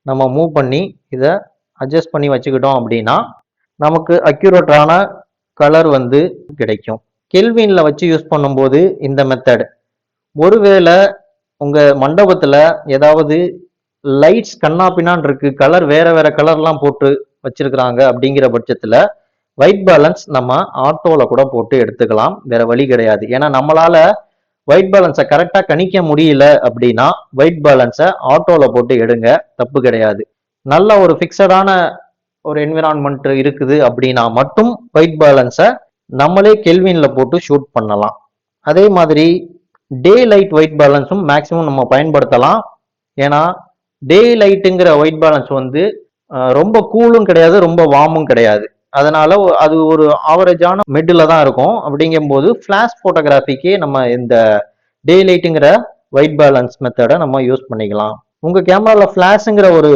நம்ம மூவ் பண்ணி இதை அட்ஜஸ்ட் பண்ணி வச்சுக்கிட்டோம் அப்படின்னா நமக்கு அக்யூரேட்டான கலர் வந்து கிடைக்கும். கெல்வினில் வச்சு யூஸ் பண்ணும்போது இந்த மெத்தட், ஒருவேளை உங்கள் மண்டபத்தில் ஏதாவது லைட்ஸ் கண்ணா பின்னான் இருக்கு, கலர் வேற வேற கலர்லாம் போட்டு வச்சிருக்கிறாங்க அப்படிங்கிற பட்சத்தில் ஒயிட் பேலன்ஸ் நம்ம ஆட்டோவில் கூட போட்டு எடுத்துக்கலாம். வேற வழி கிடையாது. ஏன்னா நம்மளால ஒயிட் பேலன்ஸை கரெக்டாக கணிக்க முடியல அப்படின்னா ஒயிட் பேலன்ஸை ஆட்டோவில் போட்டு எடுங்க, தப்பு கிடையாது. நல்ல ஒரு ஃபிக்ஸடான ஒரு என்விரான்மெண்ட் இருக்குது அப்படின்னா மட்டும் ஒயிட் பேலன்ஸை நம்மளே கெல்வினில் போட்டு ஷூட் பண்ணலாம். அதே மாதிரி டே லைட் ஒயிட் பேலன்ஸும் மேக்ஸிமம் நம்ம பயன்படுத்தலாம். ஏன்னா டே லைட்டுங்கிற ஒயிட் பேலன்ஸ் வந்து ரொம்ப கூலும் கிடையாது, ரொம்ப வார்மும் கிடையாது. அதனால அது ஒரு ஆவரேஜான மிடில் தான் இருக்கும். அப்படிங்கும்போது ஃபிளாஷ் போட்டோகிராஃபிக்கு நம்ம இந்த டே லைட்டுங்கிற ஒயிட் பேலன்ஸ் மெத்தடை நம்ம யூஸ் பண்ணிக்கலாம். உங்க கேமரால ஃபிளாஷ்ங்கிற ஒரு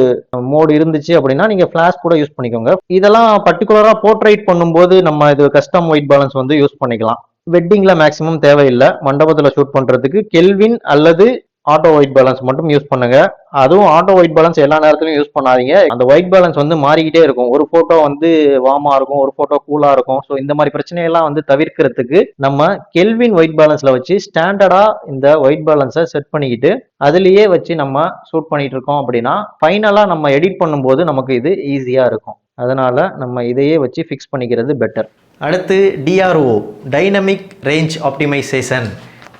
மோடு இருந்துச்சு அப்படின்னா நீங்க ஃபிளாஷ் கூட யூஸ் பண்ணிக்கோங்க. இதெல்லாம் பர்டிகுலரா போர்ட்ரைட் பண்ணும்போது நம்ம இது கஸ்டம் ஒயிட் பேலன்ஸ் வந்து யூஸ் பண்ணிக்கலாம். வெட்டிங்ல மேக்ஸிமம் தேவையில்லை. மண்டபத்துல ஷூட் பண்றதுக்கு கெல்வின் அல்லது ஆட்டோ ஒயிட் பேலன்ஸ் மட்டும் யூஸ் பண்ணுங்க. அதுவும் ஆட்டோ ஒயிட் பேலன்ஸ் எல்லா நேரத்திலும் யூஸ் பண்ணாதீங்க. அந்த ஒயிட் பேலன்ஸ் வந்து மாறிக்கிட்டே இருக்கும். ஒரு போட்டோ வந்து வார்மா இருக்கும், ஒரு போட்டோ கூலா இருக்கும். ஸோ இந்த மாதிரி பிரச்சனையெல்லாம் வந்து தவிர்க்கிறதுக்கு நம்ம கெல்வின் ஒயிட் பேலன்ஸ்ல வச்சு ஸ்டாண்டர்டா இந்த ஒயிட் பேலன்ஸை செட் பண்ணிக்கிட்டு அதுலயே வச்சு நம்ம ஷூட் பண்ணிட்டு இருக்கோம் அப்படின்னா ஃபைனலா நம்ம எடிட் பண்ணும்போது நமக்கு இது ஈஸியா இருக்கும். அதனால நம்ம இதையே வச்சு ஃபிக்ஸ் பண்ணிக்கிறது பெட்டர். அடுத்து DRO, டைனமிக் ரேஞ்ச் ஆப்டிமைசேஷன்.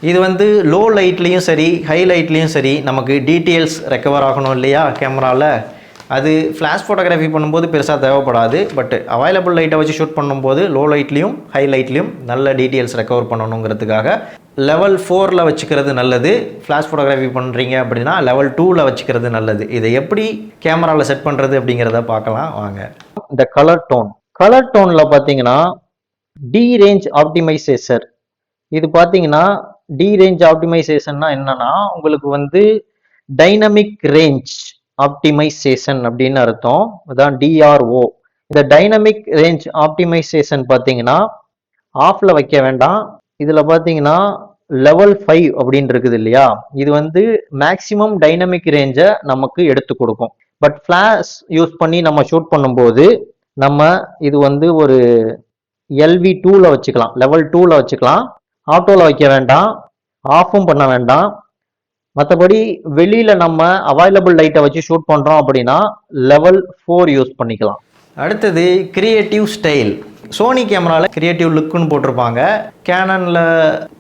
இது வந்து லோ லைட்லேயும் சரி ஹை லைட்லேயும் சரி நமக்கு டீட்டெயில்ஸ் ரெக்கவர் ஆகணும் இல்லையா கேமராவில். அது ஃப்ளாஷ் ஃபோட்டோகிராஃபி பண்ணும்போது பெருசாக தேவைப்படாது. பட் அவைலபிள் லைட்டை வச்சு ஷூட் பண்ணும்போது லோ லைட்லேயும் ஹை லைட்லேயும் நல்ல டீட்டெயில்ஸ் ரெக்கவர் பண்ணணுங்கிறதுக்காக லெவல் 4ல் வச்சுக்கிறது நல்லது. ஃப்ளாஷ் ஃபோட்டோகிராஃபி பண்ணுறீங்க அப்படின்னா லெவல் 2ல் வச்சுக்கிறது நல்லது. இதை எப்படி கேமராவில் செட் பண்ணுறது அப்படிங்கிறத பார்க்கலாம் வாங்க. இந்த கலர் டோனில் பார்த்தீங்கன்னா டி ரேஞ்ச் ஆப்டிமைசேஷர். இது பார்த்தீங்கன்னா டி ரேஞ்ச் ஆப்டிமைசேஷன்னா என்னன்னா உங்களுக்கு வந்து டைனமிக் ரேஞ்ச் ஆப்டிமைசேஷன் அப்படின்னு அர்த்தம். அதான் DRO. இந்த டைனமிக் ரேஞ்ச் ஆப்டிமைசேஷன் பார்த்தீங்கன்னா ஆஃப்ல வைக்க வேண்டாம். இதுல பார்த்தீங்கன்னா லெவல் 5 அப்படின்னு இருக்குது இல்லையா, இது வந்து மேக்சிமம் டைனமிக் ரேஞ்சை நமக்கு எடுத்து கொடுக்கும். பட் ஃபிளாஷ் யூஸ் பண்ணி நம்ம ஷூட் பண்ணும்போது நம்ம இது வந்து ஒரு LV2ல வச்சுக்கலாம், லெவல் 2ல வச்சுக்கலாம். ஆட்டோல வைக்க வேண்டாம், ஆஃபும் பண்ண வேண்டாம். மற்றபடி வெளியில நம்ம அவைலபிள் லைட்டை வச்சு ஷூட் பண்றோம் அப்படின்னா லெவல் 4 யூஸ் பண்ணிக்கலாம். அடுத்தது கிரியேட்டிவ் ஸ்டைல். சோனி கேமராவில் கிரியேட்டிவ் லுக்குன்னு போட்டிருப்பாங்க. கேனனில்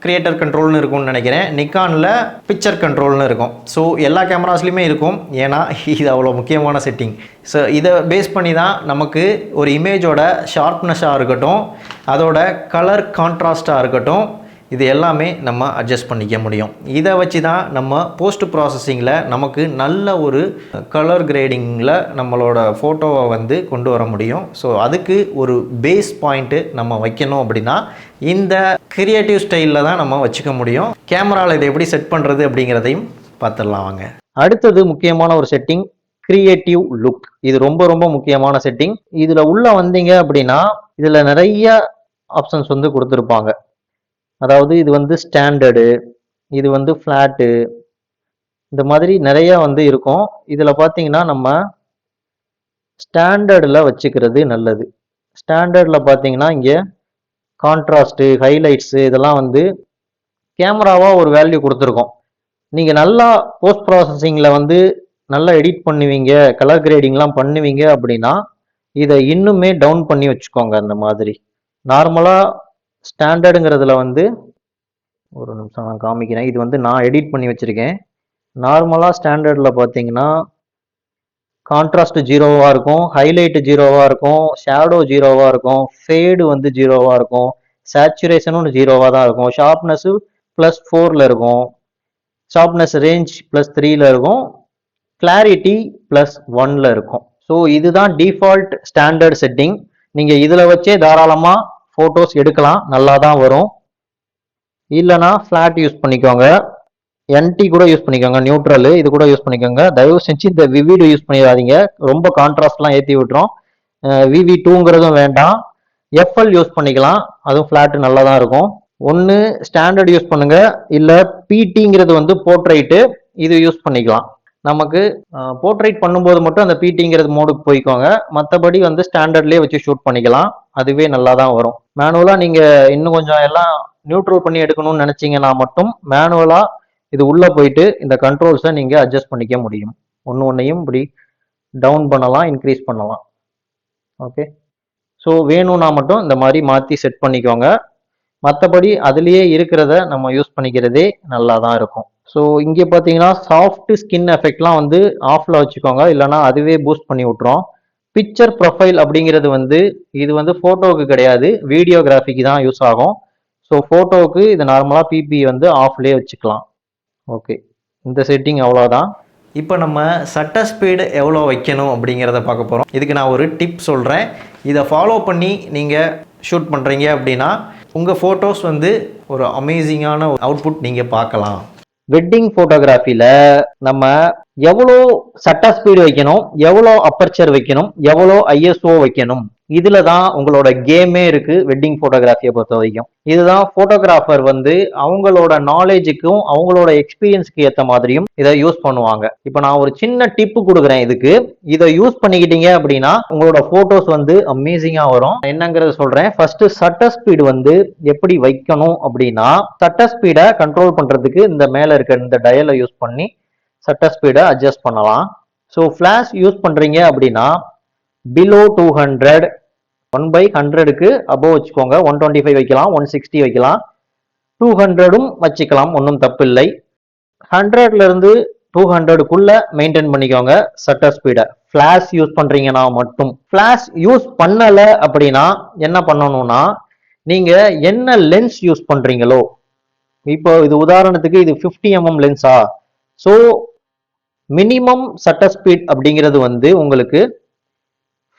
கிரியேட்டர் கண்ட்ரோல்னு இருக்கும்னு நினைக்கிறேன். நிக்கானில் பிக்சர் கண்ட்ரோல்னு இருக்கும். ஸோ எல்லா கேமராஸ்லையுமே இருக்கும். ஏன்னா இது அவ்வளோ முக்கியமான செட்டிங். ஸோ இதை பேஸ் பண்ணி தான் நமக்கு ஒரு இமேஜோட ஷார்ப்னஸாக இருக்கட்டும், அதோட கலர் கான்ட்ராஸ்டாக இருக்கட்டும், இது எல்லாமே நம்ம அட்ஜஸ்ட் பண்ணிக்க முடியும். இதை வச்சு தான் நம்ம போஸ்ட் ப்ராசஸிங்கில் நமக்கு நல்ல ஒரு கலர் கிரேடிங்கில் நம்மளோட ஃபோட்டோவை வந்து கொண்டு வர முடியும். ஸோ அதுக்கு ஒரு பேஸ் பாயிண்ட்டு நம்ம வைக்கணும் அப்படின்னா இந்த கிரியேட்டிவ் ஸ்டைலில் தான் நம்ம வச்சுக்க முடியும். கேமராவில் இதை எப்படி செட் பண்ணுறது அப்படிங்கிறதையும் பார்த்துடலாம் வாங்க. அடுத்தது முக்கியமான ஒரு செட்டிங் கிரியேட்டிவ் லுக். இது ரொம்ப ரொம்ப முக்கியமான செட்டிங். இதில் உள்ள வந்தீங்க அப்படின்னா இதில் நிறைய ஆப்ஷன்ஸ் வந்து கொடுத்துருப்பாங்க. அதாவது இது வந்து ஸ்டாண்டர்டு, இது வந்து ஃப்ளாட்டு, இந்த மாதிரி நிறைய வந்து இருக்கும். இதில் பார்த்தீங்கன்னா நம்ம ஸ்டாண்டர்டில் வச்சுக்கிறது நல்லது. ஸ்டாண்டர்டில் பார்த்தீங்கன்னா இங்கே கான்ட்ராஸ்ட்டு, ஹைலைட்ஸு இதெல்லாம் வந்து கேமராவாக ஒரு வேல்யூ கொடுத்துருக்கோம். நீங்கள் நல்லா போஸ்ட் ப்ராசஸிங்கில் வந்து நல்லா எடிட் பண்ணுவீங்க, கலர் கிரேடிங்லாம் பண்ணுவீங்க அப்படின்னா இதை இன்னுமே டவுன் பண்ணி வச்சுக்கோங்க. அந்த மாதிரி நார்மலாக ஸ்டாண்டர்டுங்கிறதுல வந்து ஒரு நிமிஷம் நான் காமிக்கிறேன். இது வந்து நான் எடிட் பண்ணி வச்சுருக்கேன். நார்மலாக ஸ்டாண்டர்டில் பார்த்தீங்கன்னா கான்ட்ராஸ்ட் 0வா இருக்கும், ஹைலைட் 0வா இருக்கும், ஷேடோ 0வா இருக்கும், ஃபேடு வந்து 0வா இருக்கும், சேச்சுரேஷனும் 0வா தான் இருக்கும், ஷார்ப்னஸ்ஸு +4ல் இருக்கும், ஷார்ப்னஸ் ரேஞ்ச் +3ல் இருக்கும், கிளாரிட்டி +1ல் இருக்கும். ஸோ இதுதான் டிஃபால்ட் ஸ்டாண்டர்ட் செட்டிங். நீங்கள் இதில் வச்சே தாராளமாக ஃபோட்டோஸ் எடுக்கலாம், நல்லா தான் வரும். இல்லைனா ஃப்ளாட் யூஸ் பண்ணிக்கோங்க, NT கூட யூஸ் பண்ணிக்கோங்க, நியூட்ரல் இது கூட யூஸ் பண்ணிக்கோங்க. தயவு செஞ்சு இந்த விவிடு யூஸ் பண்ணிடாதீங்க, ரொம்ப கான்ட்ராஸ்ட்லாம் ஏற்றி விட்டுரும். VV2ங்கிறதும் வேண்டாம். FL யூஸ் பண்ணிக்கலாம், அதுவும் ஃப்ளாட் நல்லா தான் இருக்கும். ஒன்று ஸ்டாண்டர்ட் யூஸ் பண்ணுங்க, இல்லை PT வந்து போர்ட்ரைட்டு, இது யூஸ் பண்ணிக்கலாம். நமக்கு போர்ட்ரைட் பண்ணும்போது மட்டும் அந்த PTங்கிறது மோடுக்கு போய்க்கோங்க. மற்றபடி வந்து ஸ்டாண்டர்ட்லேயே வச்சு ஷூட் பண்ணிக்கலாம், அதுவே நல்லா தான் வரும். மேனுவலாக நீங்கள் இன்னும் கொஞ்சம் எல்லாம் நியூட்ரல் பண்ணி எடுக்கணும்னு நினச்சிங்கன்னா மட்டும் மேனுவலாக இது உள்ளே போயிட்டு இந்த கண்ட்ரோல்ஸை நீங்கள் அட்ஜஸ்ட் பண்ணிக்க முடியும். ஒன்றையும் இப்படி டவுன் பண்ணலாம், இன்க்ரீஸ் பண்ணலாம். ஓகே, ஸோ வேணும்னா மட்டும் இந்த மாதிரி மாற்றி செட் பண்ணிக்கோங்க. மற்றபடி அதுலேயே இருக்கிறத நம்ம யூஸ் பண்ணிக்கிறதே நல்லா தான் இருக்கும். ஸோ இங்கே பார்த்தீங்கன்னா சாஃப்ட் ஸ்கின் எஃபெக்ட்லாம் வந்து ஆஃபில் வச்சுக்கோங்க, இல்லைனா அதுவே பூஸ்ட் பண்ணி விட்டுரும். பிக்சர் ப்ரொஃபைல் அப்படிங்கிறது வந்து இது வந்து ஃபோட்டோவுக்கு கிடையாது, வீடியோகிராஃபிக்கு தான் யூஸ் ஆகும். ஸோ ஃபோட்டோவுக்கு இது நார்மலாக PP வந்து ஆஃப்லேயே வச்சுக்கலாம். ஓகே, இந்த செட்டிங் அவ்வளோதான். இப்போ நம்ம சட்டர் ஸ்பீடு எவ்வளோ வைக்கணும் அப்படிங்கிறத பார்க்க போகிறோம். இதுக்கு நான் ஒரு டிப் சொல்கிறேன். இதை ஃபாலோ பண்ணி நீங்கள் ஷூட் பண்ணுறீங்க அப்படின்னா உங்கள் ஃபோட்டோஸ் வந்து ஒரு அமேசிங்கான அவுட்புட் நீங்கள் பார்க்கலாம். வெட்டிங் போட்டோகிராஃபில நம்ம எவ்வளோ சட்டர் ஸ்பீடு வைக்கணும், எவ்வளோ அப்பர்ச்சர் வைக்கணும், எவ்வளோ ஐஎஸ்ஓ வைக்கணும், இதுல தான் உங்களோட கேமே இருக்கு வெட்டிங் போட்டோகிராஃபியை பொறுத்த வரைக்கும். இதுதான் போட்டோகிராஃபர் வந்து அவங்களோட நாலேஜுக்கும் அவங்களோட எக்ஸ்பீரியன்ஸ்க்கு ஏற்ற மாதிரியும் இதை யூஸ் பண்ணுவாங்க. இப்போ நான் ஒரு சின்ன டிப்பு கொடுக்குறேன் இதுக்கு. இதை யூஸ் பண்ணிக்கிட்டீங்க அப்படின்னா உங்களோட போட்டோஸ் வந்து அமேசிங்கா வரும். என்னங்கிறத சொல்றேன். ஃபர்ஸ்ட் சட்டர் ஸ்பீடு வந்து எப்படி வைக்கணும் அப்படின்னா, சட்டர் ஸ்பீடை கண்ட்ரோல் பண்றதுக்கு இந்த மேல இருக்க இந்த டயலை யூஸ் பண்ணி சட்டர் ஸ்பீடை அட்ஜஸ்ட் பண்ணலாம். ஸோ ஃபிளாஷ் யூஸ் பண்றீங்க அப்படின்னா பிலோ 200 1/100க்கு அபோவ் வச்சுக்கோங்க. 125 வைக்கலாம், 160 வைக்கலாம், 200ம் வச்சுக்கலாம், ஒன்றும் தப்பு இல்லை. 100ல இருந்து 200க்குள்ள மெயின்டைன் பண்ணிக்கோங்க சட்டர் ஸ்பீடை. ஃபிளாஷ் யூஸ் பண்றீங்கன்னா மட்டும். ஃபிளாஷ் யூஸ் பண்ணல அப்படின்னா என்ன பண்ணணும்னா, நீங்க என்ன லென்ஸ் யூஸ் பண்றீங்களோ, இப்போ இது உதாரணத்துக்கு இது 50mm லென்ஸா, ஸோ மினிமம் சட்டர் ஸ்பீட் அப்படிங்கிறது வந்து உங்களுக்கு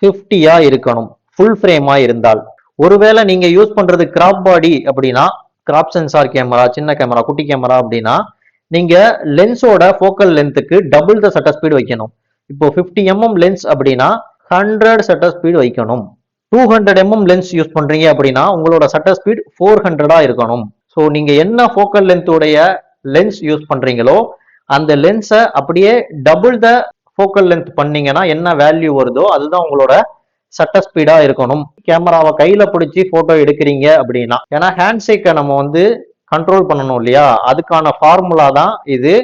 50 இருக்கணும் ஃபுல் ஃப்ரேமா இருந்தால். ஒருவேளை நீங்க யூஸ் பண்றது கிராப் பாடி அப்படின்னா, கிராப் சென்சார் கேமரா, சின்ன கேமரா, குட்டி கேமரா அப்படின்னா நீங்க லென்ஸோட ஃபோக்கல் லென்த்துக்கு டபுள் த சட்டர் ஸ்பீட் வைக்கணும். இப்போ 50mm லென்ஸ் அப்படின்னா 100 சட்டர் ஸ்பீட் வைக்கணும். 200mm லென்ஸ் யூஸ் பண்றீங்க அப்படின்னா உங்களோட சட்டர் ஸ்பீட் 400 இருக்கணும். ஸோ நீங்க என்ன ஃபோக்கல் லென்த்தோடைய லென்ஸ் யூஸ் பண்றீங்களோ அந்த லென்ஸை அப்படியே டபுள் த ஃபோக்கல் லென்த் பண்ணீங்கன்னா என்ன வேல்யூ வருதோ அதுதான் உங்களோட சட்டர் ஸ்பீடா இருக்கணும். கேமராவை கையில பிடிச்சி போட்டோ எடுக்கிறீங்க அப்படின்னா, ஏன்னா ஹேண்ட்ஷேக்கை நம்ம வந்து கண்ட்ரோல் பண்ணணும் இல்லையா, அதுக்கான ஃபார்முலா தான் இது.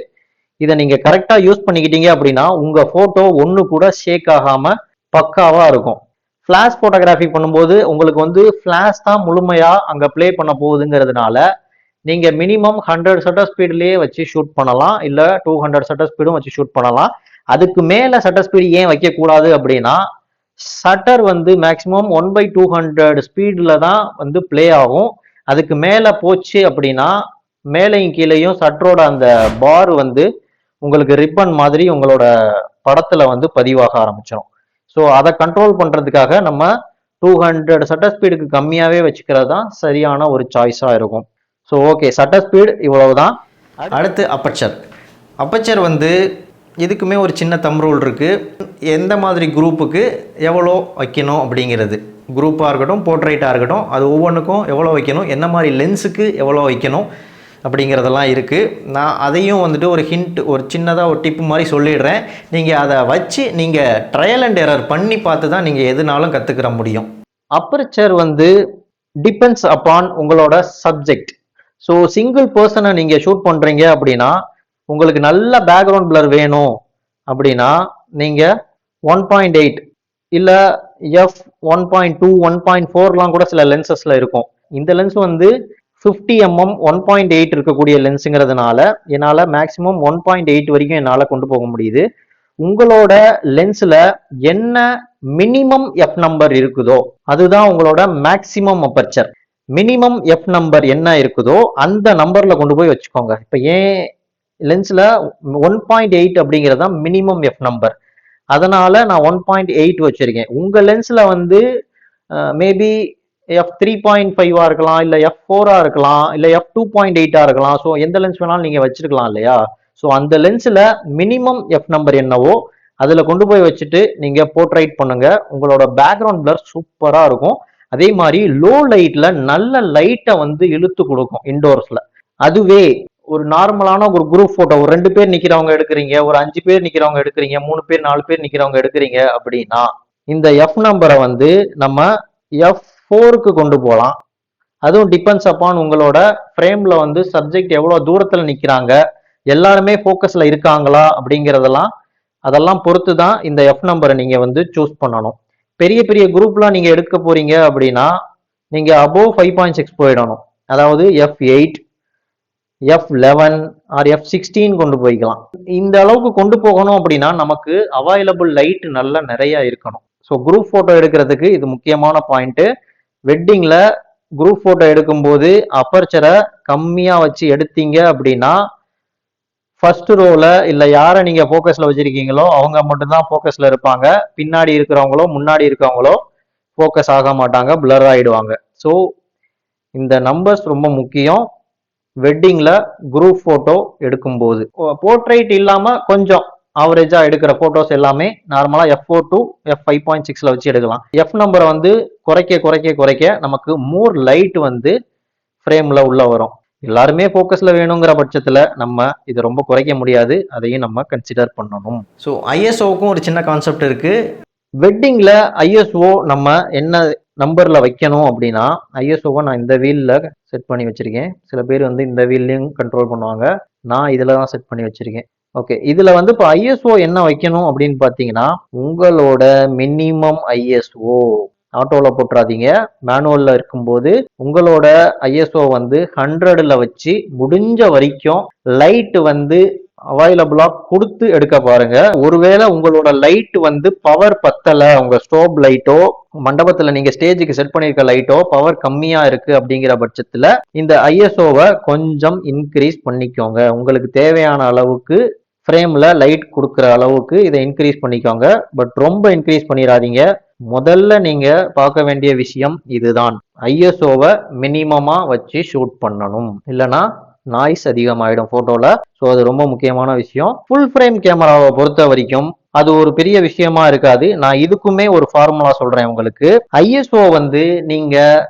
இதை நீங்க கரெக்டா யூஸ் பண்ணிக்கிட்டீங்க அப்படின்னா உங்க போட்டோ ஒண்ணு கூட ஷேக் ஆகாம பக்காவா இருக்கும். ஃபிளாஷ் போட்டோகிராஃபி பண்ணும்போது உங்களுக்கு வந்து ஃபிளாஷ் தான் முழுமையா அங்க பிளே பண்ண போகுதுங்கிறதுனால நீங்க மினிமம் 100 சட்டர் ஸ்பீட்லயே வச்சு ஷூட் பண்ணலாம், இல்ல 200 சட்டர் ஸ்பீடும் வச்சு ஷூட் பண்ணலாம். அதுக்கு மேல சட்டர் ஸ்பீடு ஏன் வைக்க கூடாது அப்படின்னா, ஷட்டர் வந்து மேக்சிமம் 1/200 ஸ்பீட்ல தான் வந்து பிளே ஆகும். அதுக்கு மேல போச்சு அப்படின்னா மேலையும் கீழையும் ஷட்டரோட அந்த பார் வந்து உங்களுக்கு ரிப்பன் மாதிரி உங்களோட படத்துல வந்து பதிவாக ஆரம்பிச்சிடும். ஸோ அதை கண்ட்ரோல் பண்றதுக்காக நம்ம 200 சட்டர் ஸ்பீடுக்கு கம்மியாவே வச்சுக்கிறது தான் சரியான ஒரு சாய்ஸா இருக்கும். ஸோ ஓகே, சட்டர் ஸ்பீட் இவ்வளவுதான். அடுத்து அப்பர்ச்சர். அப்பர்ச்சர் வந்து இதுக்குமே ஒரு சின்ன தம் ரூல் இருக்குது. எந்த மாதிரி குரூப்புக்கு எவ்வளோ வைக்கணும் அப்படிங்கிறது, குரூப்பாக இருக்கட்டும் போர்ட்ரைட்டாக இருக்கட்டும், அது ஒவ்வொன்றுக்கும் எவ்வளோ வைக்கணும், என்ன மாதிரி லென்ஸுக்கு எவ்வளோ வைக்கணும் அப்படிங்கிறதெல்லாம் இருக்குது. நான் அதையும் வந்துட்டு ஒரு ஹிண்ட், ஒரு சின்னதாக ஒரு டிப்பு மாதிரி சொல்லிடுறேன். நீங்கள் அதை வச்சு நீங்கள் ட்ரையல் அண்ட் எரர் பண்ணி பார்த்து தான் நீங்கள் எதுனாலும் கற்றுக்கிற முடியும். அப்பர்ச்சர் வந்து டிபெண்ட்ஸ் அப்பான் உங்களோட சப்ஜெக்ட். ஸோ சிங்கிள் பர்சனை நீங்கள் ஷூட் பண்ணுறீங்க அப்படின்னா உங்களுக்கு நல்ல பேக்ரவுண்ட் பிளர் வேணும் அப்படின்னா நீங்கள் 1.8 இல்லை f1.2 1.4லாம் கூட சில லென்சஸ்ல இருக்கும். இந்த லென்ஸ் வந்து 50mm 1.8 இருக்கக்கூடிய லென்ஸுங்கிறதுனால என்னால் மேக்ஸிமம் 1.8 வரைக்கும் என்னால் கொண்டு போக முடியுது. உங்களோட லென்ஸ்ல என்ன மினிமம் எஃப் நம்பர் இருக்குதோ அதுதான் உங்களோட maximum aperture. Minimum F number என்ன இருக்குதோ அந்த நம்பர்ல கொண்டு போய் வச்சுக்கோங்க. இப்போ ஏன் லென்ஸ்ல 1.8 அப்படிங்கிறது தான் மினிமம் எஃப் நம்பர், அதனால நான் 1.8 வச்சிருக்கேன். உங்க லென்ஸ்ல வந்து மேபி f3.5 இருக்கலாம், இல்ல f4 இருக்கலாம், இல்ல f2.8 இருக்கலாம். ஸோ எந்த லென்ஸ் வேணாலும் நீங்க வச்சிருக்கலாம் இல்லையா. ஸோ அந்த லென்ஸ்ல மினிமம் எஃப் நம்பர் என்னவோ அதுல கொண்டு போய் வச்சுட்டு நீங்க போர்ட்ரைட் பண்ணுங்க. உங்களோட பேக்ரவுண்ட் பிளர் சூப்பரா இருக்கும். அதே மாதிரி லோ லைட்ல நல்ல லைட்டை வந்து இழுத்து கொடுக்கும் இன்டோர்ஸ்ல. அதுவே ஒரு நார்மலான ஒரு குரூப் போட்டோ, ஒரு 2 பேர் நிக்கிறவங்க எடுக்கிறீங்க, ஒரு 5 பேர் நிக்கிறவங்க எடுக்கிறீங்க, 3 பேர் 4 பேர் நிக்கிறவங்க எடுக்கிறீங்க அப்படின்னா இந்த எஃப் நம்பரை வந்து நம்ம f4க்கு கொண்டு போகலாம். அதுவும் டிபெண்ட்ஸ் அப்பான் உங்களோட ஃப்ரேம்ல வந்து சப்ஜெக்ட் எவ்வளவு தூரத்துல நிக்கிறாங்க, எல்லாருமே ஃபோக்கஸ்ல இருக்காங்களா அப்படிங்கிறதெல்லாம் அதெல்லாம் பொறுத்து தான் இந்த எஃப் நம்பரை நீங்க வந்து சூஸ் பண்ணணும். பெரிய பெரிய குரூப்லாம் நீங்க எடுக்க போறீங்க அப்படின்னா நீங்க அபோவ் 5.6 போயிடணும். அதாவது f8 f11 ஆர் f16 கொண்டு போய்க்கலாம். இந்த அளவுக்கு கொண்டு போகணும் அப்படின்னா நமக்கு அவைலபிள் லைட் நல்லா நிறைய இருக்கணும். ஸோ குரூப் போட்டோ எடுக்கிறதுக்கு இது முக்கியமான பாயிண்ட். வெட்டிங்ல குரூப் போட்டோ எடுக்கும்போது அப்பர்ச்சரை கம்மியா வச்சு எடுத்தீங்க அப்படின்னா ஃபர்ஸ்ட் ரோல இல்ல யாரை நீங்க போக்கஸ்ல வச்சிருக்கீங்களோ அவங்க மட்டும்தான் போக்கஸ்ல இருப்பாங்க. பின்னாடி இருக்கிறவங்களோ முன்னாடி இருக்கிறவங்களோ ஃபோக்கஸ் ஆக மாட்டாங்க, பிளர் ஆயிடுவாங்க. ஸோ இந்த நம்பர்ஸ் ரொம்ப முக்கியம் வெட்டிங்ல குரூப் போட்டோ எடுக்கும்போது. போர்ட்ரைட் இல்லாம கொஞ்சம் ஆவரேஜா எடுக்கிற போட்டோஸ் எல்லாமே நார்மலா F4 to F5.6ல வச்சு எடுக்கலாம். F நம்பரை வந்து குறைக்க குறைக்க குறைக்க நமக்கு மோர் லைட் வந்து ஃப்ரேம்ல உள்ள வரும். எல்லாருமே ஃபோக்கஸ்ல வேணுங்கிற பட்சத்துல நம்ம இதை ரொம்ப குறைக்க முடியாது, அதையும் நம்ம கன்சிடர் பண்ணணும். ஸோ ஐஎஸ்ஓவுக்கும் ஒரு சின்ன கான்செப்ட் இருக்கு. வெட்டிங்ல ஐஎஸ்ஓ நம்ம என்ன நம்பர்ல வைக்கணும் அப்படின்னா, ஐஎஸ்ஓவை நான் இந்த வீல்ல செட் பண்ணி வச்சிருக்கேன். சில பேர் வந்து இந்த வீல்லையும் கண்ட்ரோல் பண்ணுவாங்க, நான் இதுல தான் செட் பண்ணி வச்சிருக்கேன். ஓகே, இதுல வந்து இப்போ ஐஎஸ்ஓ என்ன வைக்கணும் அப்படின்னு பாத்தீங்கன்னா, உங்களோட மினிமம் ஐஎஸ்ஓ ஆட்டோல போட்டுறாதீங்க. மேனுவல்ல இருக்கும்போது உங்களோட ஐஎஸ்ஓ வந்து 100ல வச்சு முடிஞ்ச வரைக்கும் லைட் வந்து அவைலபிளா கொடுத்து எடுக்க பாருங்க. ஒருவேளை உங்களோட லைட் வந்து பவர் பத்தல, உங்க ஸ்டோப் லைட்டோ மண்டபத்துல நீங்க ஸ்டேஜுக்கு செட் பண்ணிருக்க லைட்டோ பவர் கம்மியா இருக்கு அப்படிங்கிற பட்சத்துல இந்த ஐஎஸ்ஓவை கொஞ்சம் இன்க்ரீஸ் பண்ணிக்கோங்க. உங்களுக்கு தேவையான அளவுக்கு ஃப்ரேம்ல லைட் கொடுக்குற அளவுக்கு இதை இன்க்ரீஸ் பண்ணிக்கோங்க. பட் ரொம்ப இன்க்ரீஸ் பண்ணிடாதீங்க. முதல்ல நீங்க பார்க்க வேண்டிய விஷயம் இதுதான், ஐஎஸ்ஓவை மினிமமா வச்சு ஷூட் பண்ணணும், இல்லைன்னா நாய்ஸ் அதிகமாயிடும் போட்டோல. ஸோ அது ரொம்ப முக்கியமான விஷயம். ஃபுல் ஃப்ரேம் கேமராவை பொறுத்த வரைக்கும் அது ஒரு பெரிய விஷயமா இருக்காது. நான் இதுக்குமே ஒரு ஃபார்முலா சொல்றேன் உங்களுக்கு. ஐஎஸ்ஓ வந்து நீங்க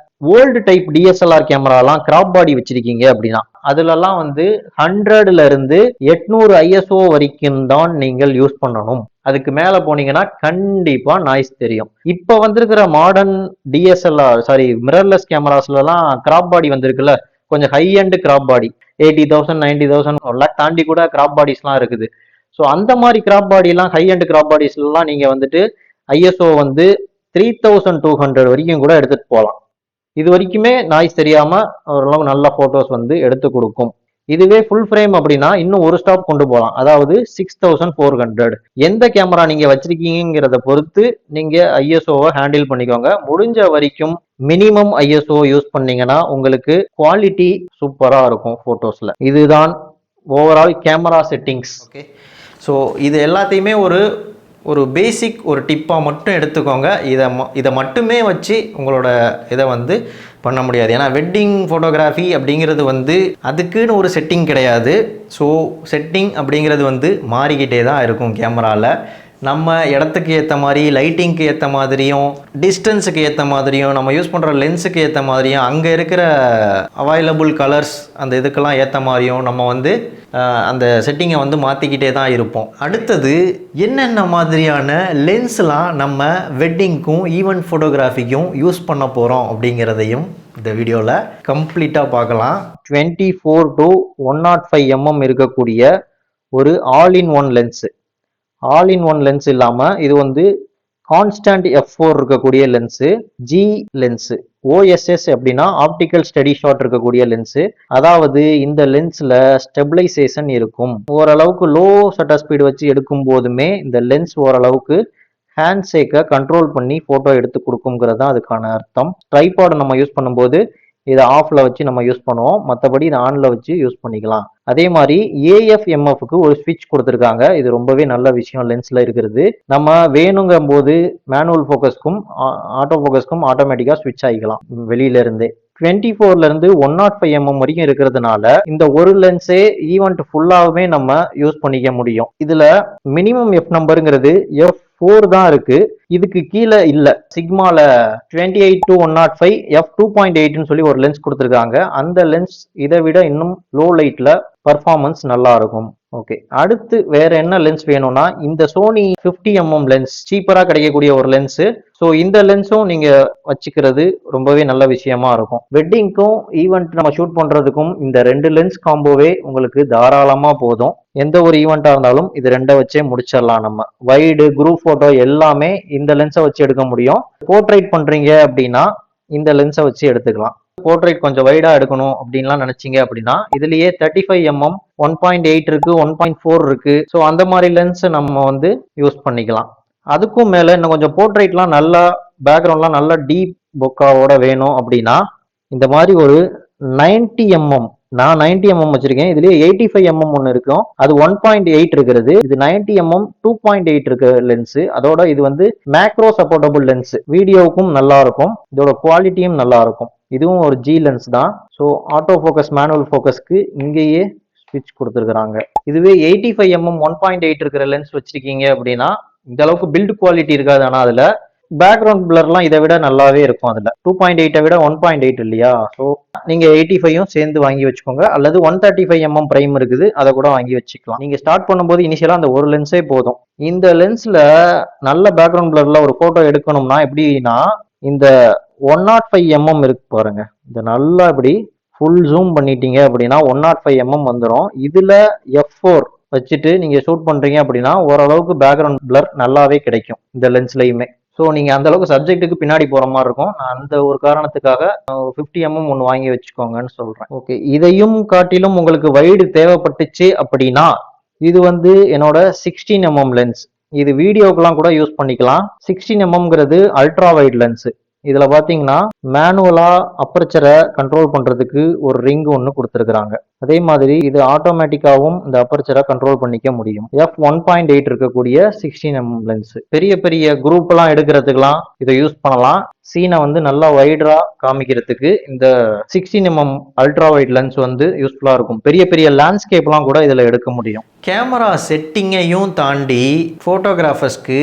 ஓல்டு டைப் டிஎஸ்எல்ஆர் கேமராலாம் கிராப் பாடி வச்சிருக்கீங்க அப்படின்னா அதுலலாம் வந்து 100ல இருந்து 800 ஐஎஸ்ஓ வரைக்கும் தான் நீங்கள் யூஸ் பண்ணணும். அதுக்கு மேல போனீங்கன்னா கண்டிப்பா நாய்ஸ் தெரியும். இப்ப வந்திருக்கிற மாடர்ன் டிஎஸ்எல்ஆர் மிரர்லெஸ் கேமராஸ்லாம் கிராப் பாடி வந்திருக்குல்ல, கொஞ்சம் high and graph body 80,000 90,000 1 lakh தாண்டி கூட கிராப் பாடிஸ்லாம் இருக்குது. ஸோ அந்த மாதிரி கிராப் பாடிலாம் ஹை அண்ட் கிராப் பாடிஸ்லாம் நீங்க வந்துட்டு ஐஎஸ்ஓ வந்து 3200 வரைக்கும் கூட எடுத்துட்டு போகலாம். இது வரைக்குமே நாய்ஸ் தெரியாம ஓரளவு நல்ல போட்டோஸ் வந்து எடுத்து கொடுக்கும். இதுவே ஃபுல் ஃப்ரேம் அப்படின்னா இன்னும் ஒரு ஸ்டாப் கொண்டு போகலாம், அதாவது 6400. எந்த கேமரா நீங்க வச்சிருக்கீங்கிறத பொறுத்து நீங்க ஐஎஸ்ஓவை ஹேண்டில் பண்ணிக்கோங்க. முடிஞ்ச வரைக்கும் மினிமம் ஐஎஸ்ஓ யூஸ் பண்ணீங்கன்னா உங்களுக்கு குவாலிட்டி சூப்பரா இருக்கும் போட்டோஸ்ல. இதுதான் overall camera settings. Okay, so இது எல்லாத்தையுமே ஒரு பேசிக் ஒரு டிப்பாக மட்டும் எடுத்துக்கோங்க. இதை மட்டுமே வச்சு உங்களோட இதை வந்து பண்ண முடியாது. ஏன்னா வெட்டிங் ஃபோட்டோகிராஃபி அப்படிங்கிறது வந்து அதுக்குன்னு ஒரு செட்டிங் கிடையாது. ஸோ செட்டிங் அப்படிங்கிறது வந்து மாறிக்கிட்டே தான் இருக்கும் கேமராவில். நம்ம இடத்துக்கு ஏற்ற மாதிரி, லைட்டிங்க்கு ஏற்ற மாதிரியும், டிஸ்டன்ஸுக்கு ஏற்ற மாதிரியும், நம்ம யூஸ் பண்ணுற லென்ஸுக்கு ஏற்ற மாதிரியும், அங்கே இருக்கிற அவைலபிள் கலர்ஸ் அந்த இதுக்கெல்லாம் ஏற்ற மாதிரியும் நம்ம வந்து அந்த செட்டிங்கை வந்து மாற்றிக்கிட்டே தான் இருப்போம். அடுத்தது என்னென்ன மாதிரியான லென்ஸ்லாம் நம்ம வெட்டிங்க்கும் ஈவெண்ட் ஃபோட்டோகிராஃபிக்கும் யூஸ் பண்ண போகிறோம் அப்படிங்கிறதையும் இந்த வீடியோவில் கம்ப்ளீட்டாக பார்க்கலாம். 24 to 105 mm இருக்கக்கூடிய ஒரு all in one lens. All in one lens இல்லாம இது வந்து கான்ஸ்டன்ட் F4 இருக்கக்கூடிய லென்ஸு, ஜி லென்ஸு. OSS அப்படின்னா ஆப்டிக்கல் ஸ்டடி ஷாட் இருக்கக்கூடிய லென்ஸு. அதாவது இந்த லென்ஸ்ல ஸ்டெபிளைசேஷன் இருக்கும். ஓரளவுக்கு லோ ஷட்டர் ஸ்பீடு வச்சு எடுக்கும் போதுமே இந்த லென்ஸ் ஓரளவுக்கு ஹேண்ட் ஷேக்கை கண்ட்ரோல் பண்ணி போட்டோ எடுத்து கொடுக்குங்கிறது தான் அதுக்கான அர்த்தம். ட்ரைபாட் நம்ம யூஸ் பண்ணும்போது இதை ஆஃப்ல வச்சு நம்ம யூஸ் பண்ணுவோம், மற்றபடி இதை ஆன்ல வச்சு யூஸ் பண்ணிக்கலாம். அதே மாதிரி AF/MFக்கு ஒரு ஸ்விட்ச் கொடுத்துருக்காங்க. இது ரொம்பவே நல்ல விஷயம் லென்ஸ்ல இருக்கிறது. நம்ம வேணுங்கிற போது மேனுவல் ஃபோக்கஸ்க்கும் ஆட்டோ ஃபோக்கஸ்க்கும் ஆட்டோமேட்டிக்கா ஸ்விட்ச் ஆகிக்கலாம் வெளியில இருந்தே. 24ல இருந்து 105 mm வரைக்கும் இருக்கிறதுனால இந்த ஒரு லென்ஸே ஈவெண்ட் ஃபுல்லாவே நம்ம யூஸ் பண்ணிக்க முடியும். இதுல மினிமம் F நம்பருங்கிறது F4 தான் இருக்கு, இதுக்கு கீழே இல்ல. சிக்மால 28 to 105 F2.8ன்னு சொல்லி ஒரு லென்ஸ் கொடுத்துருக்காங்க. அந்த லென்ஸ் இதை விட இன்னும் லோ லைட்ல பர்ஃபார்மன்ஸ் நல்லா இருக்கும். ஓகே, அடுத்து வேற என்ன லென்ஸ் வேணும்னா இந்த சோனி 50 mm லென்ஸ் சீப்பரா கிடைக்கக்கூடிய ஒரு லென்ஸ். ஸோ இந்த லென்ஸும் நீங்க வச்சுக்கிறது ரொம்பவே நல்ல விஷயமா இருக்கும். வெட்டிங்க்கும் ஈவெண்ட் நம்ம ஷூட் பண்றதுக்கும் இந்த 2 லென்ஸ் காம்போவே உங்களுக்கு தாராளமா போதும். எந்த ஒரு ஈவெண்டா இருந்தாலும் இது 2 வச்சே முடிச்சிடலாம். நம்ம வைடு குரூப் போட்டோ எல்லாமே இந்த லென்ஸை வச்சு எடுக்க முடியும். போர்ட்ரைட் பண்றீங்க அப்படின்னா இந்த லென்ஸை வச்சு எடுத்துக்கலாம். போர்ட்ரைட் கொஞ்சம் வைடா எடுக்கணும் அப்படின்லாம் நினைச்சீங்க அப்படின்னா இதுலயே 35 mm 1.8 இருக்கு, 1.4 இருக்கு. ஸோ அந்த மாதிரி லென்ஸ் நம்ம வந்து யூஸ் பண்ணிக்கலாம். அதுக்கும் மேல இன்னும் கொஞ்சம் போர்ட்ரைட்லாம் நல்லா பேக்ரவுண்ட்லாம் நல்லா டீப் பொக்காவோட வேணும் அப்படின்னா இந்த மாதிரி ஒரு 90 mm நான் 90mm வச்சிருக்கேன். இதுலயே 85mm ஒன்று இருக்கும். அது 1.8 இருக்கிறது. இது 90mm 2.8 இருக்க லென்ஸ். அதோட இது வந்து மேக்ரோ சப்போர்ட்டபிள் லென்ஸ். வீடியோவுக்கும் நல்லா இருக்கும். இதோட குவாலிட்டியும் நல்லா இருக்கும். இதுவும் ஒரு ஜி லென்ஸ் தான். ஸோ ஆட்டோ ஃபோக்கஸ் மேனுவல் ஃபோக்கஸ்க்கு இங்கேயே ஸ்விட்ச் கொடுத்துருக்காங்க. இதுவே 85mm 1.8 இருக்கிற லென்ஸ் வச்சிருக்கீங்க அப்படின்னா இந்த அளவுக்கு பில்ட் குவாலிட்டி இருக்காது. ஆனால் அதுல பேக்ரவுண்ட் பிளர்லாம் இதை விட நல்லாவே இருக்கும். அதுல 2.8 விட 1.8 இல்லையா? ஸோ நீங்க 85யும் சேர்ந்து வாங்கி வச்சுக்கோங்க. அல்லது 135mm பிரைம் இருக்குது, அதை கூட வாங்கி வச்சுக்கலாம். நீங்க ஸ்டார்ட் பண்ணும்போது இனிஷியலா அந்த ஒரு லென்ஸே போதும். இந்த லென்ஸ்ல நல்ல பேக்ரவுண்ட் பிளர்ல ஒரு போட்டோ எடுக்கணும்னா எப்படின்னா, இந்த 105mm இருக்கு பாருங்க, இந்த நல்லா இப்படி ஃபுல் ஜூம் பண்ணிட்டீங்க அப்படின்னா 105mm வந்துடும். இதுல F4 வச்சுட்டு நீங்க ஷூட் பண்றீங்க அப்படின்னா ஓரளவுக்கு பேக்ரவுண்ட் பிளர் நல்லாவே கிடைக்கும் இந்த லென்ஸ்லயுமே. ஸோ நீங்க அந்த அளவுக்கு சப்ஜெக்ட்டுக்கு பின்னாடி போற மாதிரி இருக்கும். நான் அந்த ஒரு காரணத்துக்காக 50mm ஒன்று வாங்கி வச்சுக்கோங்கன்னு சொல்றேன். ஓகே, இதையும் காட்டிலும் உங்களுக்கு வைடு தேவைப்பட்டுச்சு அப்படின்னா இது வந்து என்னோட 16mm லென்ஸ். இது வீடியோக்கெல்லாம் கூட யூஸ் பண்ணிக்கலாம். 16mmங்கிறது அல்ட்ரா வைட் லென்ஸ். இதுல பாத்தீங்கன்னா மேனுவலா அப்பர்ச்சரை கண்ட்ரோல் பண்றதுக்கு ஒரு ரிங் ஒன்று கொடுத்துருக்காங்க. அதே மாதிரி இது ஆட்டோமேட்டிக்காவும் இந்த அப்பர்ச்சரை கண்ட்ரோல் பண்ணிக்க முடியும். f1.8 இருக்கக்கூடிய 16mm லென்ஸ். பெரிய பெரிய குரூப் எல்லாம் எடுக்கிறதுக்கெல்லாம் இதை யூஸ் பண்ணலாம். சீனை வந்து நல்லா வைடரா காமிக்கிறதுக்கு இந்த 16mm அல்ட்ரா வைட் லென்ஸ் வந்து யூஸ்ஃபுல்லா இருக்கும். பெரிய பெரிய லேண்ட்ஸ்கேப்லாம் கூட இதுல எடுக்க முடியும். கேமரா செட்டிங்கையும் தாண்டி ஃபோட்டோகிராஃபர்ஸ்க்கு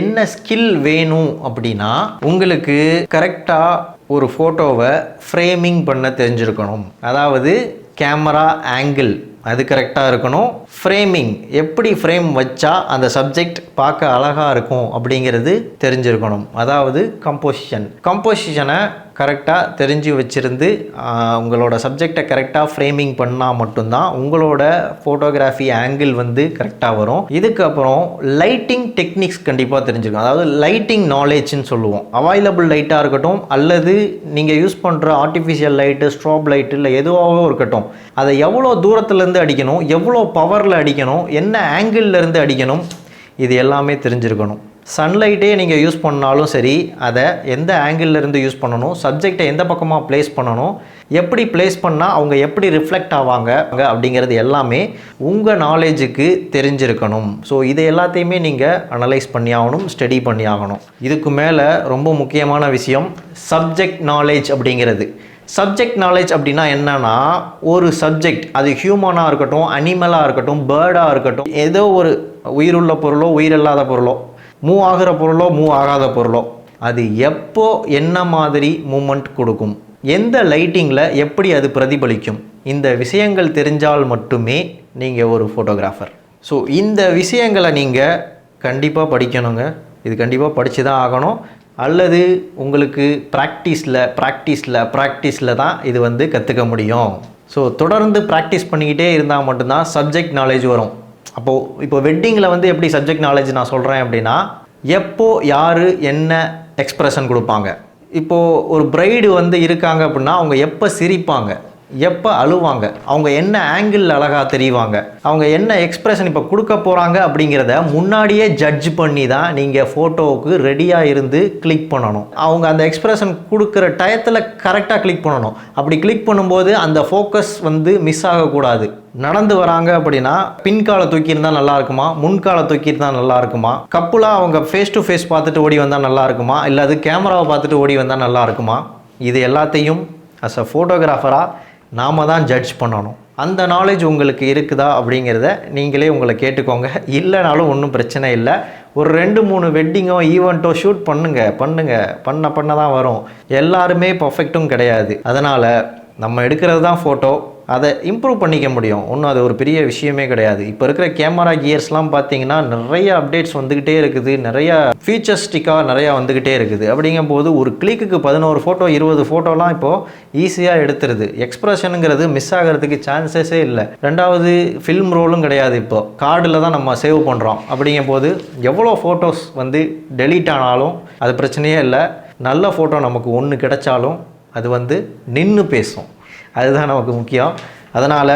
என்ன ஸ்கில் வேணும் அப்படின்னா, உங்களுக்கு கரெக்டாக ஒரு ஃபோட்டோவை ஃப்ரேமிங் பண்ண தெரிஞ்சிருக்கணும். அதாவது கேமரா ஆங்கிள் அது கரெக்டாக இருக்கணும். ஃப்ரேமிங் எப்படி ஃப்ரேம் வச்சா அந்த சப்ஜெக்ட் பார்க்க அழகாக இருக்கும் அப்படிங்கிறது தெரிஞ்சிருக்கணும். அதாவது கம்போசிஷனை கரெக்டாக தெரிஞ்சு வச்சுருந்து உங்களோட சப்ஜெக்டை கரெக்டாக ஃப்ரேமிங் பண்ணால் மட்டும்தான் உங்களோட ஃபோட்டோகிராஃபி ஆங்கிள் வந்து கரெக்டாக வரும். இதுக்கப்புறம் லைட்டிங் டெக்னிக்ஸ் கண்டிப்பாக தெரிஞ்சுக்கணும். அதாவது லைட்டிங் நாலேஜ்னு சொல்லுவோம். அவைலபிள் லைட்டாக இருக்கட்டும் அல்லது நீங்கள் யூஸ் பண்ணுற ஆர்டிஃபிஷியல் லைட்டு, ஸ்ட்ராப் லைட்டு இல்லை எதுவாகவும் இருக்கட்டும், அதை எவ்வளோ தூரத்துலேருந்து அடிக்கணும், எவ்வளோ பவரில் அடிக்கணும், என்ன ஆங்கிள்லேருந்து அடிக்கணும், இது எல்லாமே தெரிஞ்சிருக்கணும். சன்லைட்டே நீங்கள் யூஸ் பண்ணாலும் சரி, அதை எந்த ஆங்கிள்லேருந்து யூஸ் பண்ணணும், சப்ஜெக்டை எந்த பக்கமாக ப்ளேஸ் பண்ணணும், எப்படி ப்ளேஸ் பண்ணால் அவங்க எப்படி ரிஃப்ளெக்ட் ஆவாங்க அப்படிங்கிறது எல்லாமே உங்கள் நாலேஜுக்கு தெரிஞ்சிருக்கணும். ஸோ இது எல்லாத்தையுமே நீங்கள் அனலைஸ் பண்ணி ஆகணும், ஸ்டடி பண்ணி ஆகணும். இதுக்கு மேலே ரொம்ப முக்கியமான விஷயம் சப்ஜெக்ட் நாலேஜ் அப்படிங்கிறது. சப்ஜெக்ட் நாலேஜ் அப்படின்னா என்னன்னா, ஒரு சப்ஜெக்ட் அது ஹியூமனாக இருக்கட்டும், அனிமலாக இருக்கட்டும், பேர்டாக இருக்கட்டும், ஏதோ ஒரு உயிருள்ள பொருளோ உயிரில்லாத பொருளோ, மூவ் ஆகிற பொருளோ மூவ் ஆகாத பொருளோ, அது எப்போ என்ன மாதிரி மூமெண்ட் கொடுக்கும், எந்த லைட்டிங்கில் எப்படி அது பிரதிபலிக்கும், இந்த விஷயங்கள் தெரிஞ்சால் மட்டுமே நீங்கள் ஒரு ஃபோட்டோகிராஃபர். ஸோ இந்த விஷயங்களை நீங்கள் கண்டிப்பாக படிக்கணுங்க. இது கண்டிப்பாக படித்து தான் ஆகணும். அல்லது உங்களுக்கு ப்ராக்டிஸில் தான் இது வந்து கற்றுக்க முடியும். ஸோ தொடர்ந்து ப்ராக்டிஸ் பண்ணிக்கிட்டே இருந்தால் மட்டும்தான் சப்ஜெக்ட் நாலேஜ் வரும். இப்போ வெட்டிங்கில் வந்து எப்படி சப்ஜெக்ட் நாலேஜ் நான் சொல்கிறேன் அப்படின்னா, எப்போ யார் என்ன எக்ஸ்ப்ரெஷன் கொடுப்பாங்க. இப்போது ஒரு பிரைடு வந்து இருக்காங்க அப்படின்னா அவங்க எப்போ சிரிப்பாங்க, எப்போ அழுவாங்க, அவங்க என்ன ஆங்கிள் அழகாக தெரிவாங்க, அவங்க என்ன எக்ஸ்ப்ரெஷன் இப்போ கொடுக்க போகிறாங்க அப்படிங்கிறத முன்னாடியே ஜட்ஜ் பண்ணி தான் நீங்கள் ஃபோட்டோவுக்கு ரெடியாக இருந்து கிளிக் பண்ணணும். அவங்க அந்த எக்ஸ்ப்ரெஷன் கொடுக்குற டயத்தில் கரெக்டாக கிளிக் பண்ணணும். அப்படி கிளிக் பண்ணும்போது அந்த ஃபோக்கஸ் வந்து மிஸ் ஆகக்கூடாது. நடந்து வராங்க அப்படின்னா பின்காலை தூக்கியிருந்தால் நல்லா இருக்குமா, முன்காலை தூக்கியிருந்தால் நல்லா இருக்குமா, கப்புலாக அவங்க ஃபேஸ் டு ஃபேஸ் பார்த்துட்டு ஓடி வந்தால் நல்லா இருக்குமா, இல்லை அது கேமராவை பார்த்துட்டு ஓடி வந்தால் நல்லா இருக்குமா, இது எல்லாத்தையும் அஸ் அ ஃபோட்டோகிராஃபராக நாம தான் ஜட்ஜ் பண்ணணும். அந்த நாலேஜ் உங்களுக்கு இருக்குதா அப்படிங்கிறத நீங்களே உங்களை கேட்டுக்கோங்க. இல்லைனாலும் ஒன்றும் பிரச்சனை இல்லை. ஒரு 2-3 வெட்டிங்கோ ஈவெண்ட்டோ ஷூட் பண்ண தான் வரும். எல்லாருமே பர்ஃபெக்ட்டும் கிடையாது. அதனால் நம்ம எடுக்கிறது தான் ஃபோட்டோ, அதை இம்ப்ரூவ் பண்ணிக்க முடியும். ஒன்றும் அது ஒரு பெரிய விஷயமே கிடையாது. இப்போ இருக்கிற கேமரா கியர்ஸ்லாம் பார்த்தீங்கன்னா நிறைய அப்டேட்ஸ் வந்துக்கிட்டே இருக்குது, நிறையா ஃபீச்சர்ஸ்டிக்காக நிறையா வந்துக்கிட்டே இருக்குது. அப்படிங்கும்போது ஒரு கிளிக்கு 11 ஃபோட்டோ 20 ஃபோட்டோலாம் இப்போது ஈஸியாக எடுத்துருது. எக்ஸ்ப்ரெஷனுங்கிறது மிஸ் ஆகிறதுக்கு சான்சஸே இல்லை. ரெண்டாவது ஃபில்ம் ரோலும் கிடையாது. இப்போது கார்டில் தான் நம்ம சேவ் பண்ணுறோம். அப்படிங்கும்போது எவ்வளோ ஃபோட்டோஸ் வந்து டெலீட் ஆனாலும் அது பிரச்சனையே இல்லை. நல்ல ஃபோட்டோ நமக்கு ஒன்று கிடைச்சாலும் அது வந்து நின்று பேசும். அதுதான் நமக்கு முக்கியம். அதனால்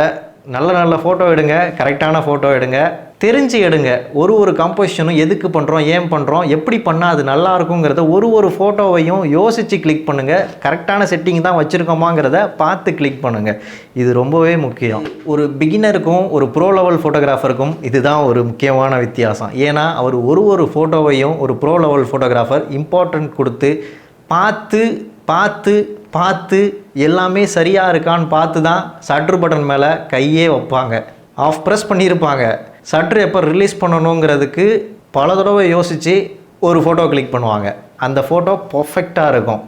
நல்ல நல்ல ஃபோட்டோ எடுங்க, கரெக்டான ஃபோட்டோ எடுங்க, தெரிஞ்சு எடுங்க. ஒரு கம்போசிஷனும் எதுக்கு பண்ணுறோம், ஏன் பண்ணுறோம், எப்படி பண்ணால் அது நல்லா இருக்குங்கிறத ஒரு ஃபோட்டோவையும் யோசித்து கிளிக் பண்ணுங்கள். கரெக்டான செட்டிங் தான் வச்சுருக்கோமாங்கிறத பார்த்து கிளிக் பண்ணுங்கள். இது ரொம்பவே முக்கியம். ஒரு பிகினருக்கும் ஒரு ப்ரோ லெவல் ஃபோட்டோகிராஃபருக்கும் இதுதான் ஒரு முக்கியமான வித்தியாசம். ஏன்னா அவர் ஒரு ஃபோட்டோவையும் ஒரு ப்ரோ லெவல் ஃபோட்டோகிராஃபர் இம்பார்ட்டன்ட் கொடுத்து பார்த்து பார்த்து பார்த்து எல்லாமே சரியாக இருக்கான்னு பார்த்து தான் ஷட்டர் பட்டன் மேலே கையே வைப்பாங்க. ஆஃப் ப்ரெஸ் பண்ணியிருப்பாங்க. ஷட்டர் எப்போ ரிலீஸ் பண்ணணுங்கிறதுக்கு பல தடவை யோசித்து ஒரு ஃபோட்டோ கிளிக் பண்ணுவாங்க. அந்த ஃபோட்டோ பர்ஃபெக்டாக இருக்கும்.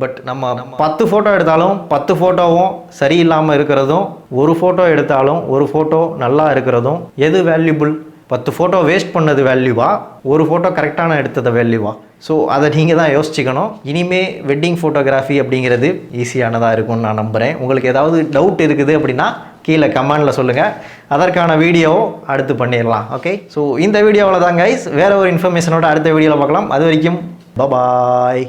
பட் நம்ம 10 ஃபோட்டோ எடுத்தாலும் 10 ஃபோட்டோவும் சரியில்லாமல் இருக்கிறதும், ஒரு ஃபோட்டோ எடுத்தாலும் ஒரு ஃபோட்டோ நல்லா இருக்கிறதும் எது வேல்யூபிள்? 10 ஃபோட்டோ வேஸ்ட் பண்ணது வேல்யூவா, ஒரு ஃபோட்டோ கரெக்டான எடுத்தது வேல்யூவா? ஸோ அதை நீங்கள் தான் யோசிச்சுக்கணும். இனிமேல் வெட்டிங் ஃபோட்டோகிராஃபி அப்படிங்கிறது ஈஸியானதாக இருக்கும்னு நான் நம்புகிறேன். உங்களுக்கு ஏதாவது டவுட் இருக்குது அப்படின்னா கீழே கமெண்டில் சொல்லுங்கள். அதற்கான வீடியோவை அடுத்து பண்ணிடலாம். ஓகே, ஸோ இந்த வீடியோவில் தான் கைஸ், வேறு ஒரு இன்ஃபர்மேஷனோட அடுத்த வீடியோவில் பார்க்கலாம். அது வரைக்கும் பாய்.